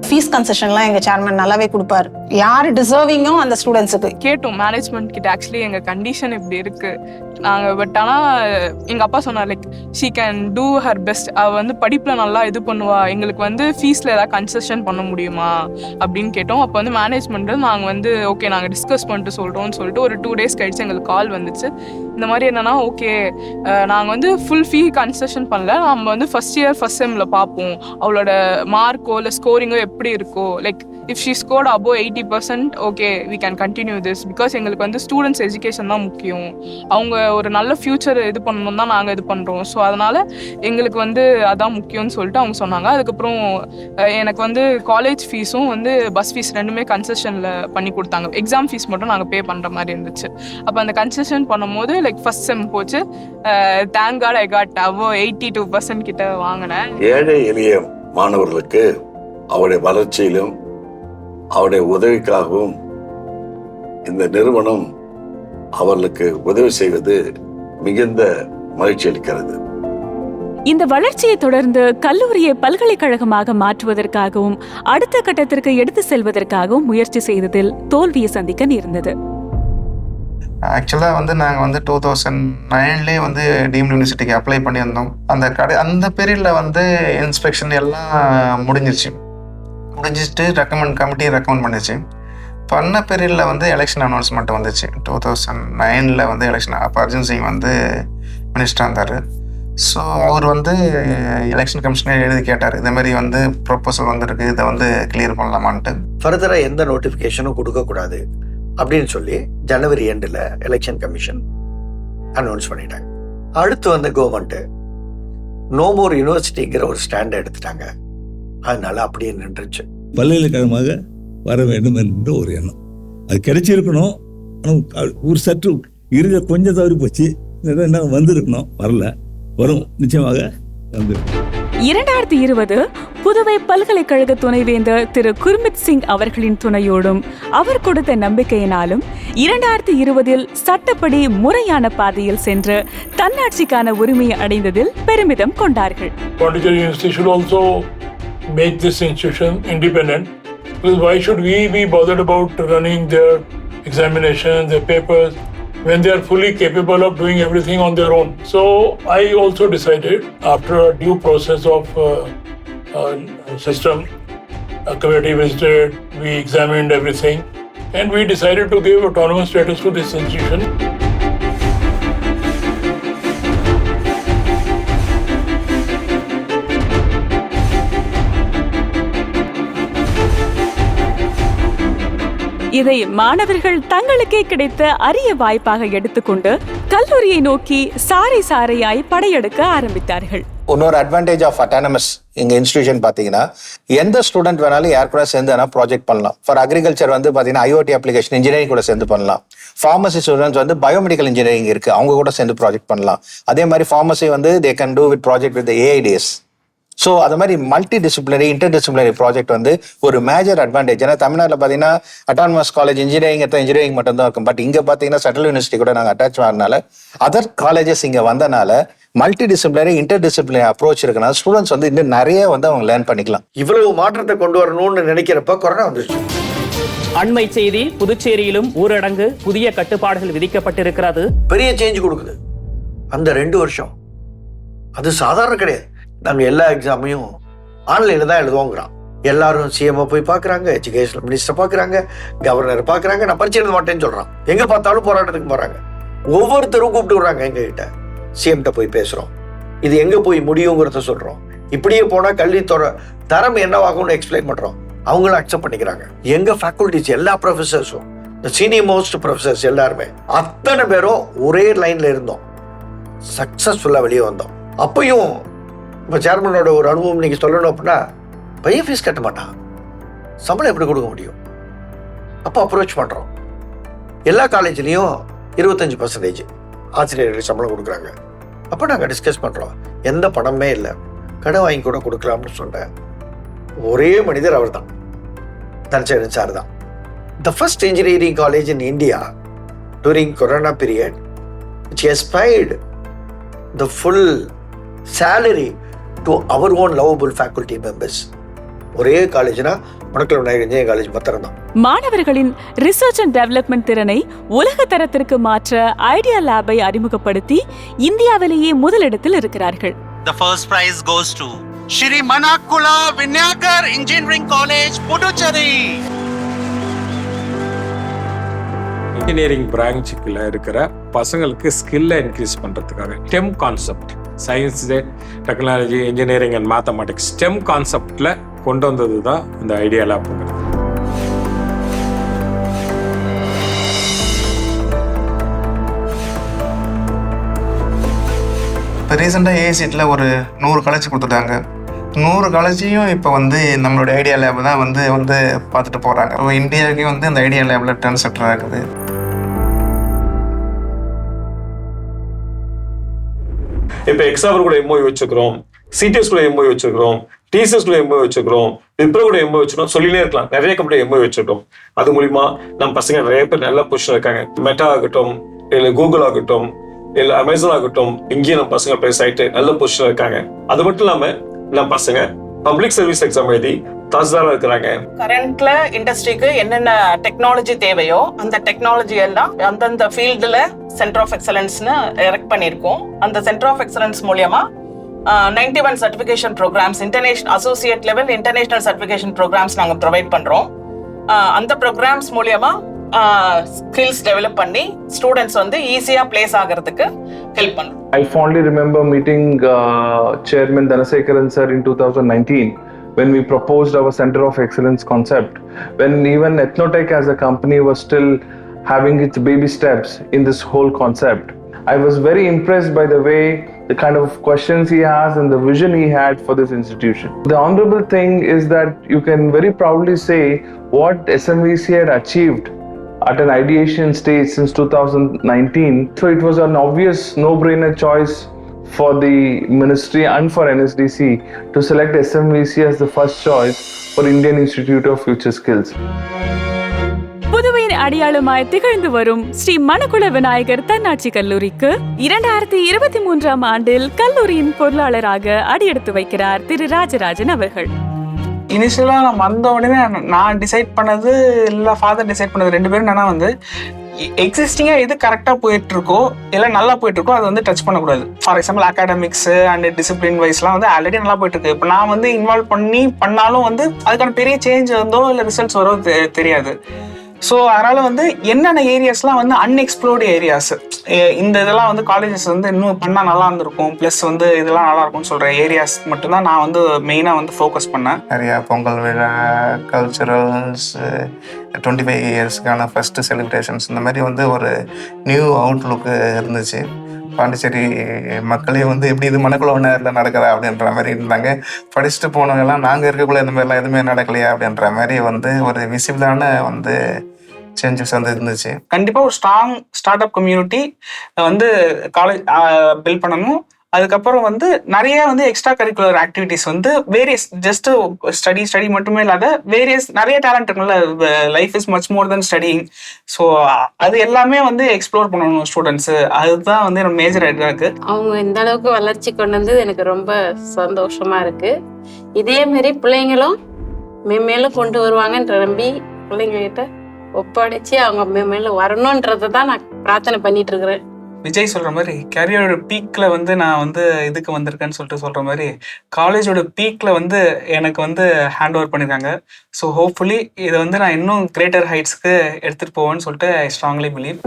ஃபீஸ் கன்செஷன்லாம் எங்க சேர்மன் நல்லாவே கொடுப்பாரு. யார் டிசர்விங்கோ அந்த ஸ்டூடெண்ட்ஸுக்கு கேட்டோம் மேனேஜ்மெண்ட் கிட்ட. ஆக்சுவலி எங்க கண்டிஷன் இப்படி இருக்கு நாங்க, பட் ஆனா எங்க அப்பா சொன்னார் like she can do her best. அவ வந்து படிப்புல நல்லா இது பண்ணுவா, எங்களுக்கு வந்து ஃபீஸ்ல ஏதாவது கன்செஷன் பண்ண முடியுமா அப்படின்னு கேட்டோம். அப்போ வந்து மேனேஜ்மெண்ட் நாங்க வந்து ஓகே நாங்க டிஸ்கஸ் பண்ணிட்டு சொல்றோம்னு சொல்லிட்டு ஒரு 2 days கழிச்சு எங்களுக்கு கால் வந்துச்சு. இந்த மாதிரி என்னன்னா ஓகே நாங்க வந்து ஃபுல் ஃபீ கன்செஷன் பண்ணல, நம்ம வந்து ஃபர்ஸ்ட் இயர் ஃபர்ஸ்ட் செம்ல பார்ப்போம் அவளோட மார்க்கோ இல்லை ஸ்கோரிங்கோ எப்படி இருக்கோ, like if she scored above 80% okay we can continue this. Because எங்களுக்கு வந்து ஸ்டூடெண்ட்ஸ் எஜுகேஷன் தான் முக்கியம், அவங்க ஒரு நல்ல ஃபியூச்சர் இது பண்ணணும் தான் நாங்கள் இது பண்ணுறோம். ஸோ அதனால எங்களுக்கு வந்து அதான் முக்கியம்னு சொல்லிட்டு அவங்க சொன்னாங்க. அதுக்கப்புறம் எனக்கு வந்து காலேஜ் ஃபீஸும் வந்து பஸ் ஃபீஸ் ரெண்டுமே கன்செஷனில் பண்ணி கொடுத்தாங்க. எக்ஸாம் ஃபீஸ் மட்டும் நாங்கள் பே பண்ணுற மாதிரி இருந்துச்சு. அப்போ அந்த கன்செஷன் பண்ணும்போது லைக் ஃபர்ஸ்ட் செம் போச்சு. Thank God I got above 82% கிட்ட வாங்கினேன். ஏழை எளிய மாணவர்களுக்கு அவருடைய வளர்ச்சியிலும் அவருடைய உதவிக்காகவும் இந்த நிறுவனம் அவர்களுக்கு உதவி செய்வது மிகுந்த மகிழ்ச்சி அளிக்கிறது. இந்த வளர்ச்சியை தொடர்ந்து கல்லூரியை பல்கலைக்கழகமாக மாற்றுவதற்காகவும் அடுத்த கட்டத்திற்கு எடுத்து செல்வதற்காகவும் முயற்சி செய்ததில் தோல்வியை சந்திக்க நேர்ந்தது. ஆக்சுவலாக வந்து நாங்கள் வந்து 2009 வந்து டீம்டு யூனிவர்சிட்டிக்கு அப்ளை பண்ணியிருந்தோம். அந்த பீரியடில் வந்து இன்ஸ்பெக்ஷன் எல்லாம் முடிஞ்சிட்டு கமிட்டி ரெக்கமெண்ட் பண்ணிச்சு. பண்ண பீரியடில் வந்து எலெக்ஷன் அனௌன்ஸ்மெண்ட் வந்துச்சு 2009 வந்து எலெக்ஷன். அப்போ அர்ஜுன் சிங் வந்து மினிஸ்டராக இருந்தார். ஸோ அவர் வந்து எலெக்ஷன் கமிஷனர் எழுதி கேட்டார், இதேமாரி வந்து ப்ரொப்போசல் வந்துருக்கு, இதை வந்து கிளியர் பண்ணலாமான்ட்டு. ஃபர்தராக எந்த நோட்டிஃபிகேஷனும் கொடுக்கக்கூடாது அப்படின்னு சொல்லி ஜனவரி எண்டில் எலெக்ஷன் கமிஷன் அனௌன்ஸ் பண்ணிட்டாங்க. அடுத்து வந்து கவர்மெண்ட்டு நோ மோர் யூனிவர்சிட்டிங்கிற ஒரு ஸ்டாண்டை எடுத்துட்டாங்க. அதனால அப்படியே நின்றுச்சு. பல்கலைக்கழகமாக வர வேண்டும் என்ற ஒரு எண்ணம் அது கிடைச்சிருக்கணும். ஆனால் ஒரு சற்று இருக்க கொஞ்சம் தவறி போச்சு. என்ன வந்திருக்கணும், வரல, வரும், நிச்சயமாக வந்து. 2020 புதுவை பல்கலைக்கழக துணைவேந்தர் திரு குர்மித் சிங் அவர்களின் துணையோடும் அவர் கொடுத்த நம்பிக்கையினாலும் 2020 சட்டப்படி முறையான பாதையில் சென்று தன்னாட்சிக்கான உரிமையை அடைந்ததில் பெருமிதம் கொண்டார்கள். Pondicherry University should also make this institution independent. Because why should we be bothered about running their examinations, their papers, when they are fully capable of doing everything on their own? So I also decided, after a due process of system, a committee visited, we examined everything, and we decided to give autonomous status to this institution. இதை மாணவர்கள் தங்களுக்கே கிடைத்த அரிய வாய்ப்பாக எடுத்துக்கொண்டு கல்லூரியை நோக்கி சாறை சாறையாய் படையெடுக்க ஆரம்பித்தார்கள். இன்னொரு அட்வான்டேஜ் ஆஃப் அட்டானமஸ் எங்கள் இன்ஸ்டியூஷன் பார்த்தீங்கன்னா, எந்த ஸ்டூடெண்ட் வேணாலும் யார் கூட சேர்ந்து ப்ராஜெக்ட் பண்ணலாம். ஃபார் அக்ரிகல்ச்சர் வந்து பார்த்தீங்கன்னா IoT அப்ளிகேஷன் இன்ஜினியரிங் கூட சேர்ந்து பண்ணலாம். ஃபார்மசி ஸ்டூடெண்ட்ஸ் வந்து பயோமெடிக்கல் இன்ஜினியரிங் இருக்குது, அவங்க கூட சேர்ந்து ப்ராஜெக்ட் பண்ணலாம். அதே மாதிரி ஃபார்மசி வந்து they can do with project with AIDS. So அது மாதிரி மல்டி டிசிப்ளினரி இன்டர் ப்ராஜெக்ட் வந்து ஒரு மேஜர் அட்வான்டேஜ். ஏன்னா தமிழ்நாட்டில் பார்த்தீங்கன்னா அட்டானமஸ் காலேஜ் இன்ஜினியரிங் மட்டும் தான் இருக்கும். பட் இங்கே பார்த்தீங்கன்னா சென்ட்ரல் யூனிவர்சிட்டி கூட நாங்கள் அட்டாச் ஆகிறதுனால அதர் காலேஜஸ் இங்கே வந்தனால மல்டி டிசிப்ளினரி இன்டர் அப்ரோச் இருக்கனால ஸ்டூடெண்ட்ஸ் வந்து இன்னும் நிறைய வந்து அவங்க லேர்ன் பண்ணிக்கலாம். இவ்வளவு மாற்றத்தை கொண்டு வரணும்னு நினைக்கிறப்ப கொரோனா வந்துருச்சு. அண்மை செய்தி, புதுச்சேரியிலும் ஊரடங்கு, புதிய கட்டுப்பாடுகள் விதிக்கப்பட்டிருக்கிறது. பெரிய சேஞ்ச் கொடுக்குது அந்த 2 வருஷம். அது சாதாரண கிடையாது. நாங்கள் எல்லா எக்ஸாமையும் ஆன்லைனில் தான் எழுதுவோங்கிறான். எல்லாரும் சிஎம்ஐ போய் பார்க்குறாங்க, எஜுகேஷன் மினிஸ்டர் பார்க்குறாங்க, கவர்னர் பார்க்குறாங்க. நான் பரிச்சை எழுத மாட்டேன்னு சொல்கிறான். எங்கே பார்த்தாலும் போராட்டத்துக்கு போகிறாங்க. ஒவ்வொருத்தரும் கூப்பிட்டு விடுறாங்க எங்ககிட்ட. சிஎம்கிட்ட போய் பேசுகிறோம், இது எங்கே போய் முடியுங்கிறத சொல்கிறோம். இப்படியே போனால் கல்வி தரம் என்னவாகும்னு எக்ஸ்பிளைன் பண்ணுறோம். அவங்களும் அக்செப்ட் பண்ணிக்கிறாங்க. எங்கள் ஃபேக்கல்டிஸ் எல்லா ப்ரொஃபஸர்ஸும், இந்த சீனியர் மோஸ்ட் ப்ரொஃபஸர்ஸ் எல்லாருமே அத்தனை பேரும் ஒரே லைனில் இருந்தோம். சக்ஸஸ்ஃபுல்லாக வெளியே வந்தோம். அப்பையும் இப்போ சேர்மனோட ஒரு அனுபவம் நீங்கள் சொல்லணும் அப்படின்னா, பையன் ஃபீஸ் கட்ட மாட்டான், சம்பளம் எப்படி கொடுக்க முடியும்? அப்போ அப்ரோச் பண்ணுறோம். எல்லா காலேஜ்லேயும் 25% ஆசிரியர்கள் சம்பளம் கொடுக்குறாங்க. அப்போ நாங்கள் டிஸ்கஸ் பண்ணுறோம். எந்த பணமே இல்லை, கடன் வாங்கி கூட கொடுக்கலாம்னு சொன்னேன். ஒரே மனிதர் அவர் தான், தனச்சேரன் சார் தான். The first engineering college in India during corona period which has paid the full salary to our own lovable faculty members. ஒரே காலேஜ்னா மணக்குள விநாயகர் இன்ஜினியரிங் காலேஜ் மாத்திரம் தான். மாணவர்களின் ரிசர்ச் அண்ட் டெவலப்மெண்ட் திறனை உலக தரத்திற்கு மாற்ற ஐடியா லேபை அறிமுகப்படுத்தி இந்தியாவிலேயே முதலிடத்தில் இருக்கிறார்கள். The first prize goes to Shri Manakula Vinayakar Engineering College, Puducherry. Engineering பிரான்ச்சுக்குள்ள இருக்கிற பசங்களுக்கு ஸ்கில்லை இன்க்ரீஸ் பண்ணுறதுக்காக STEM concept, science, technology, engineering and mathematics STEM கான்செப்டில் கொண்டு வந்தது தான் இந்த ஐடியா லேப்ங்கிறது. இப்போ ரீசெண்டாக ஏசிட்டில் ஒரு 100 காலேஜ் கொடுத்துட்டாங்க. 100 காலேஜையும் இப்போ வந்து நம்மளுடைய ஐடியா லேப் தான் வந்து பார்த்துட்டு போகிறாங்க. இப்போ இந்தியாவுக்கே வந்து அந்த ஐடியா லேபில் ட்ரெண்ட் செட்டராக இருக்குது. இப்போ எக்ஸாவர் கூட எம்ஓ வச்சுக்கிறோம், சிடிஎஸ் கூட எம்ஓ வச்சுக்கிறோம், டிசிஎஸ் கூட எம்ஓ வச்சுக்கிறோம், விப்ரோ கூட எம்ஓ வச்சுக்கிறோம், சொல்லினே இருக்கலாம். நிறைய கம்பெனி எம்ஓ வச்சுக்கிறோம். அது மூலிமா நம்ம பசங்க நிறைய பேர் நல்ல பொசிஷன் இருக்காங்க. மெட்டா ஆகட்டும், இல்லை கூகுள் ஆகட்டும், இல்லை அமேசான் ஆகட்டும், இங்கேயும் நம்ம பசங்க பிளேஸ் ஆகிட்டு நல்ல பொசிஷன் இருக்காங்க. அது மட்டும் இல்லாமல் நம்ம பசங்க பப்ளிக் சர்வீஸ் எக்ஸாம் எழுதி தாசில்தாரா இருக்கிறாங்க. கரண்ட்ல இண்டஸ்ட்ரிக்கு என்னென்ன டெக்னாலஜி தேவையோ அந்த டெக்னாலஜி எல்லாம் அந்தந்த ஃபீல்டுல சென்டர் ஆஃப் எக்ஸலன்ஸ்னு எரெக்ட் பண்ணியிருக்கோம். அந்த சென்டர் ஆஃப் எக்ஸலன்ஸ் மூலியமா 91 certification programs, international associate level international certification programs நாங்கள் ப்ரொவைட் பண்றோம். அந்த ப்ரோக்ராம்ஸ் மூலியமா ஸ்கில்ஸ் டெவலப் பண்ணி ஸ்டூடெண்ட்ஸ் வந்து ஈஸியா பிளேஸ் ஆகிறதுக்கு ஹெல்ப் பண்ணும். I fondly remember meeting Chairman Dhanasekaran sir in 2019 when we proposed our Center of Excellence concept, when even Ethnotech as a company was still having its baby steps in this whole concept. I was very impressed by the way, the kind of questions he has and the vision he had for this institution. The honorable thing is that you can very proudly say what SMVC had achieved at an ideation stage since 2019. So it was an obvious no-brainer choice for the ministry and for NSDC to select SMVC as the first choice for Indian Institute of Future Skills. புதுவையின் அடையாளமாய் திகழ்ந்து வரும் ஸ்ரீ மணக்குள விநாயகர் தன்னாட்சி கல்லூரிக்கு 2023ஆம் ஆண்டில் கல்லூரியின் பொருளாளராக அடியெடுத்து வைக்கிறார் திரு ராஜராஜன் அவர்கள். இனிஷியலாக நான் வந்த உடனே நான் டிசைட் பண்ணது இல்லை ஃபாதர் டிசைட் பண்ணது 2 பேரும் என்னன்னா வந்து எக்ஸிஸ்டிங்காக எது கரெக்டாக போயிட்டு இருக்கோ இல்லை நல்லா போயிட்டு இருக்கோ அதை வந்து டச் பண்ணக்கூடாது. For example academics and discipline வைஸ்லாம் வந்து ஆல்ரெடி நல்லா போயிட்டு இருக்கு. இப்போ நான் வந்து இன்வால்வ் பண்ணாலும் வந்து அதுக்கான பெரிய சேஞ்ச் வந்தோ இல்லை ரிசல்ட்ஸ் வரோ தெரியாது. ஸோ அதனால வந்து என்னென்ன ஏரியாஸ்லாம் வந்து அன்எக்ஸ்ப்ளோர்டு ஏரியாஸ், இந்த இதெல்லாம் வந்து காலேஜஸ் வந்து இன்னும் பண்ணால் நல்லா இருந்திருக்கும், ப்ளஸ் வந்து இதெல்லாம் நல்லா இருக்கும்னு சொல்கிற ஏரியாஸ் மட்டும்தான் நான் வந்து மெயினாக வந்து ஃபோக்கஸ் பண்ணேன். நிறையா பொங்கல் விழா, கல்ச்சுரல்ஸ், 25 இயர்ஸ்க்கான ஃபஸ்ட்டு செலிப்ரேஷன்ஸ், இந்த மாதிரி வந்து ஒரு நியூ அவுட்லுக்கு இருந்துச்சு. பாண்டிச்சேரி மக்களே வந்து எப்படி இது மணக்குள விநாயகரில் நடக்குதா அப்படின்ற மாதிரி இருந்தாங்க. படிச்சுட்டு போனவங்கெல்லாம் நாங்கள் இருக்கக்குள்ள இந்த மாதிரிலாம் எதுவுமே நடக்கலையா அப்படின்ற மாதிரி வந்து ஒரு விசிபிளான வந்து சேஞ்சஸ் வந்து இருந்துச்சு. கண்டிப்பாக ஒரு ஸ்ட்ராங் ஸ்டார்ட் அப் கம்யூனிட்டி வந்து காலேஜ் பில்ட் பண்ணணும். அதுக்கப்புறம் வந்து நிறைய வந்து எக்ஸ்ட்ரா கரிக்குலர் ஆக்டிவிட்டிஸ் வந்து வேரியஸ், ஜஸ்ட் ஸ்டடி மட்டுமே இல்லாத வேரியஸ் நிறைய டேலண்ட் இருக்குல்ல. Life is much more then studying. So அது எல்லாமே வந்து எக்ஸ்ப்ளோர் பண்ணணும் ஸ்டூடெண்ட்ஸு. அதுதான் வந்து என்னோட மேஜர் ஐடியா இருக்கு. அவங்க இந்த அளவுக்கு வளர்ச்சி கொண்டு வந்து எனக்கு ரொம்ப சந்தோஷமா இருக்கு. இதே மாதிரி பிள்ளைங்களும் மேலும் கொண்டு வருவாங்கன்ற நம்பி பிள்ளைங்ககிட்ட ஒப்படைச்சு அவங்க மேலும் வரணுன்றதை தான் நான் பிரார்த்தனை பண்ணிட்டு இருக்கிறேன். விஜய் சொல்கிற மாதிரி கேரியரோட பீக்கில் வந்து நான் வந்து இதுக்கு வந்திருக்கேன்னு சொல்கிற மாதிரி காலேஜோட பீக்கில் வந்து எனக்கு வந்து ஹேண்ட் ஓவர் பண்ணியிருக்காங்க. ஸோ ஹோப்ஃபுல்லி இதை வந்து நான் இன்னும் கிரேட்டர் ஹைட்ஸ்க்கு எடுத்துகிட்டு போவேன்னு சொல்லிட்டு ஐ ஸ்ட்ராங்லி பிலீவ்.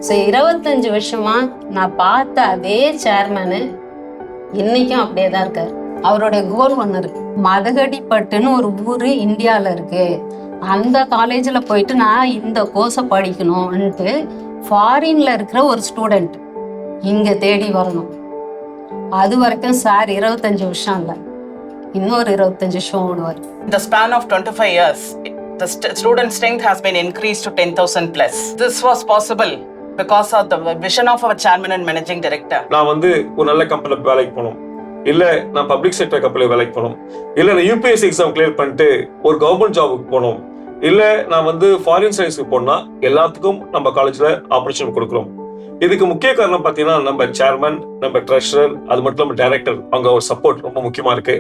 ஸோ 25 வருஷமா நான் பார்த்த அதே சேர்மேனு இன்னைக்கும் அப்படியே தான் இருக்கார். அவருடைய கோல் ஒன்று இருக்கு. மதகடிப்பட்டுன்னு ஒரு ஊர் இந்தியாவில் இருக்கு. அந்த காலேஜில் போயிட்டு நான் இந்த கோர்ஸை படிக்கணும்ன்ட்டு ஃபாரின்ல இருக்கிற ஒரு ஸ்டூடெண்ட் இங்கே தேடி வரணும். அது வரைக்கும் சார் 25 வருஷம் இல்லை, இன்னொரு 25 வருஷம் ஓடுவார். The span of 25 years, the student strength has been increased to 10,000 plus. This was possible because of the vision of our chairman and managing director. நான் வந்து ஒரு நல்ல கம்பெனியில் வேலைக்கு போகணும், இல்லை நான் பப்ளிக் செக்டர் கம்பெனியில் வேலைக்கு போகணும், இல்லை நான் யூபிஎஸ்சி எக்ஸாம் கிளியர் பண்ணிட்டு ஒரு கவர்மெண்ட் ஜாபுக்கு போகணும், இல்லை நான் வந்து ஃபாரின் சர்வீஸ்க்கு போனா எல்லாத்துக்கும் நம்ம காலேஜில் ஆப்பர்ச்சுனிட்டி கொடுக்குறோம். இதுக்கு முக்கிய காரணம் பார்த்தீங்கன்னா நம்ம சேர்மன், நம்ம ட்ரெஷரர், அது மட்டும் நம்ம டைரக்டர், அவங்க ஒரு சப்போர்ட் ரொம்ப முக்கியமாக இருக்கு.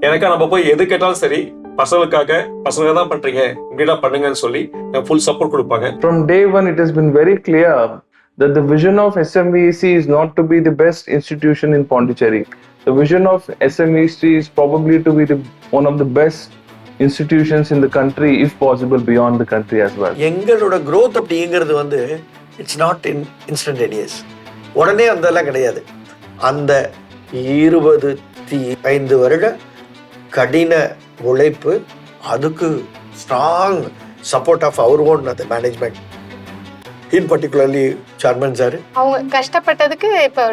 எனக்கா நம்ம போய் எது கேட்டாலும் சரி, பசங்க தான் பண்றீங்க, இப்படின்னா பண்ணுங்கன்னு சொல்லி ஃபுல் சப்போர்ட் கொடுப்பாங்க. From day one, it has been very clear that the vision of SMVC is not to be the best institution in Pondicherry. The vision of SMVC is probably to be one of the best institutions in the country, if possible beyond the country as well. எங்களோட growth அப்படிங்கிறது வந்து it's not instantaneous, உடனே வந்ததெல்லாம் கிடையாது. அந்த 25 வருட கடின உழைப்பு, அதுக்கு strong support of our own அந்த management, in particularly chairman sir. அவங்க கஷ்டப்பட்டதுக்கு இப்போ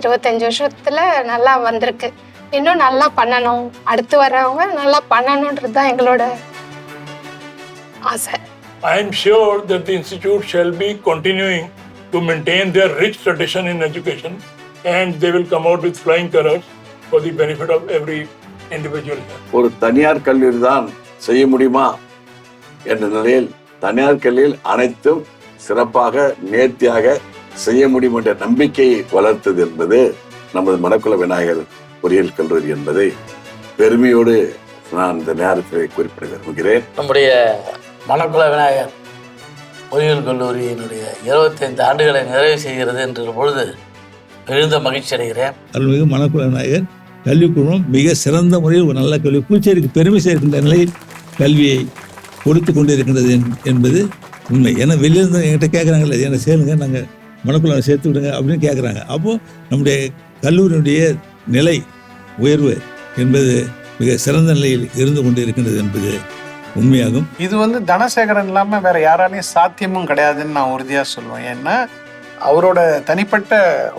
25 வருஷத்துல நல்லா வந்திருக்கு. இன்னும் நல்லா பண்ணணும், அடுத்து வர்றவங்க நல்லா பண்ணணுன்றது தான் எங்களோட ஆசை. I am sure that the institute shall be continuing to maintain their rich tradition in education, and they will come out with flying colors for the benefit of every individual here. ஒரு தனியார் கல்லூரி தான் செய்ய முடியுமா என்ற நிலையில் தனியார் கல்வியில் அனைத்தும் சிறப்பாக நேர்த்தியாக செய்ய முடியும் என்ற நம்பிக்கையை வளர்த்தது என்பது நமது மணக்குள விநாயகர் பொறியியல் கல்லூரி என்பதை பெருமையோடு நான் இந்த நேரத்தில் குறிப்பிட விரும்புகிறேன். நம்முடைய மணக்குள விநாயகர் பொறியியல் கல்லூரியினுடைய 25 ஆண்டுகளை நிறைவு செய்கிறது என்ற பொழுது மிகுந்த மகிழ்ச்சி அடைகிறேன். அருள்மிகு மணக்குள விநாயகர் கல்விக்குழுமம் மிக சிறந்த முறையில் ஒரு நல்ல கல்வி புதுச்சேரிக்கு பெருமை சேர்க்கின்ற நிலையில் கல்வியை கொடுத்து கொண்டிருக்கின்றது என்பது உண்மை. ஏன்னா வெளியிருந்து என்கிட்ட கேட்குறாங்கல்ல, என்ன சேருங்க, நாங்கள் மணக்குள சேர்த்து விடுங்க அப்படின்னு கேட்குறாங்க. அப்போது நம்முடைய கல்லூரியினுடைய நிலை உயர்வு என்பது மிக சிறந்த நிலையில் இருந்து கொண்டு இருக்கின்றது என்பது உண்மையாகும். இது வந்து தனசேகரன் இல்லாமல் வேற யாராலையும் சாத்தியமும் கிடையாதுன்னு நான் உறுதியாக சொல்லுவேன். ஏன்னா அவரோட தனிப்பட்ட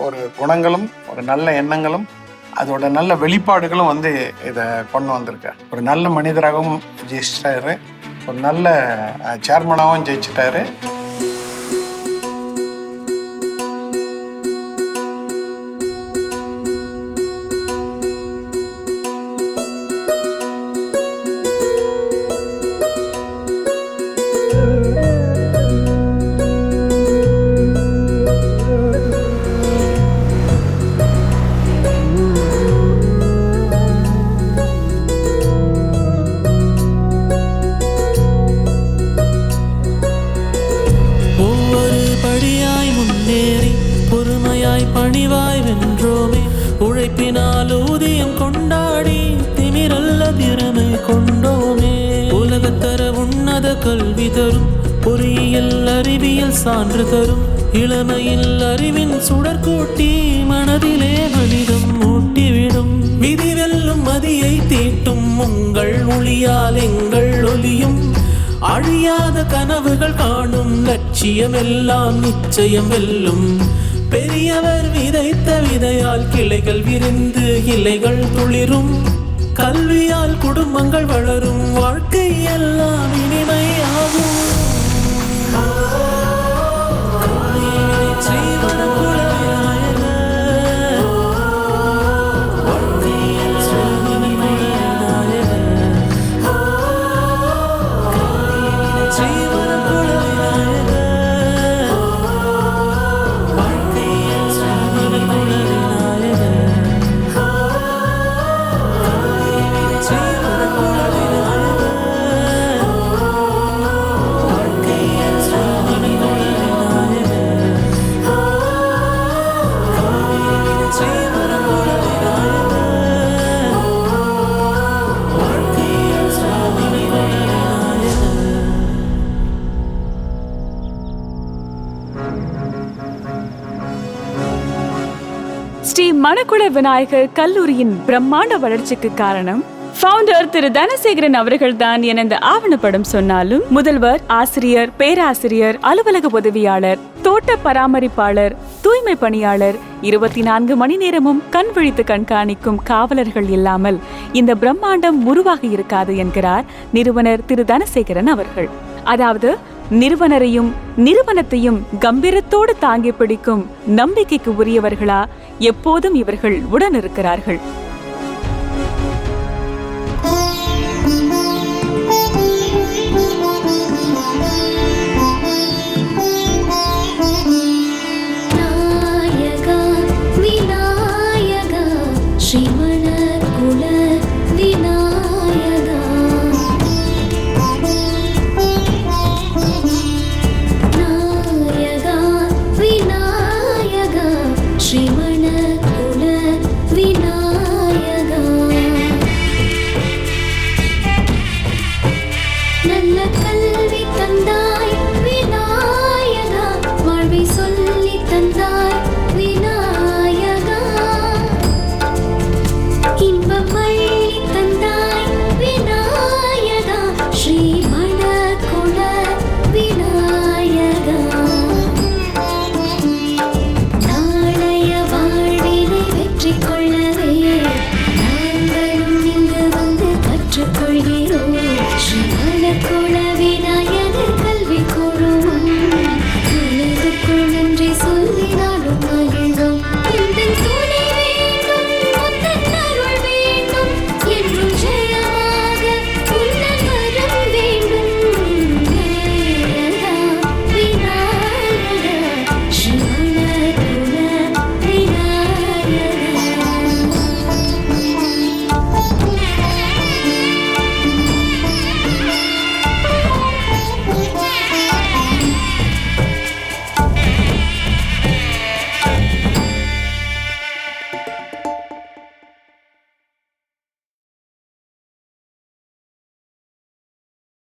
ஒரு குணங்களும் ஒரு நல்ல எண்ணங்களும் அதோட நல்ல வெளிப்பாடுகளும் வந்து இதை கொண்டு வந்திருக்காரு. ஒரு நல்ல மனிதராகவும் ஜெயிச்சிட்டாரு, ஒரு நல்ல சேர்மனாகவும் ஜெயிச்சிட்டாரு. பணிவாய் வென்றோமே, உழைப்பினால் ஊதியம் கொண்டாடி திமிரல்ல திறமை கொண்டோமே. உலகத்தர உன்னத கல்வி தரும், பொறியியல் அறிவியல் சான்று தரும், இளமையில் அறிவின் சுடற்கூட்டி மனதிலே மனிதம் ஊட்டிவிடும். விதி வெல்லும் மதியை தீட்டும் உங்கள் ஒளியால் எங்கள் ஒளியும், அழியாத கனவுகள் காணும் லட்சியம் எல்லாம் நிச்சயம் வெல்லும். பெரியவர் விதைத்த விதையால் கிளைகள் விரிந்து இலைகள் துளிரும், கல்வியால் குடும்பங்கள் வளரும், வாழ்க்கை எல்லாம் இனிமையாகும். ஸ்ரீ மணக்குள விநாயகர் கல்லூரியின் பிரம்மாண்ட வளர்ச்சிக்கு காரணம் ஃபவுண்டர் திரு தனசேகரன் அவர்கள்தான் என இந்த ஆவணப்படம் சொன்னாலும், முதல்வர், ஆசிரியர், பேராசிரியர், அலுவலக உதவியாளர், தோட்ட பராமரிப்பாளர், தூய்மை பணியாளர், 24 மணி நேரமும் கண் விழித்து கண்காணிக்கும் காவலர்கள் இல்லாமல் இந்த பிரம்மாண்டம் உருவாகி இருக்காது என்கிறார் நிறுவனர் திரு தனசேகரன் அவர்கள். அதாவது நிறுவனரையும் நிறுவனத்தையும் கம்பீரத்தோடு தாங்கி பிடிக்கும் நம்பிக்கைக்கு உரியவர்களா எப்போதும் இவர்கள் உடன் இருக்கிறார்கள்.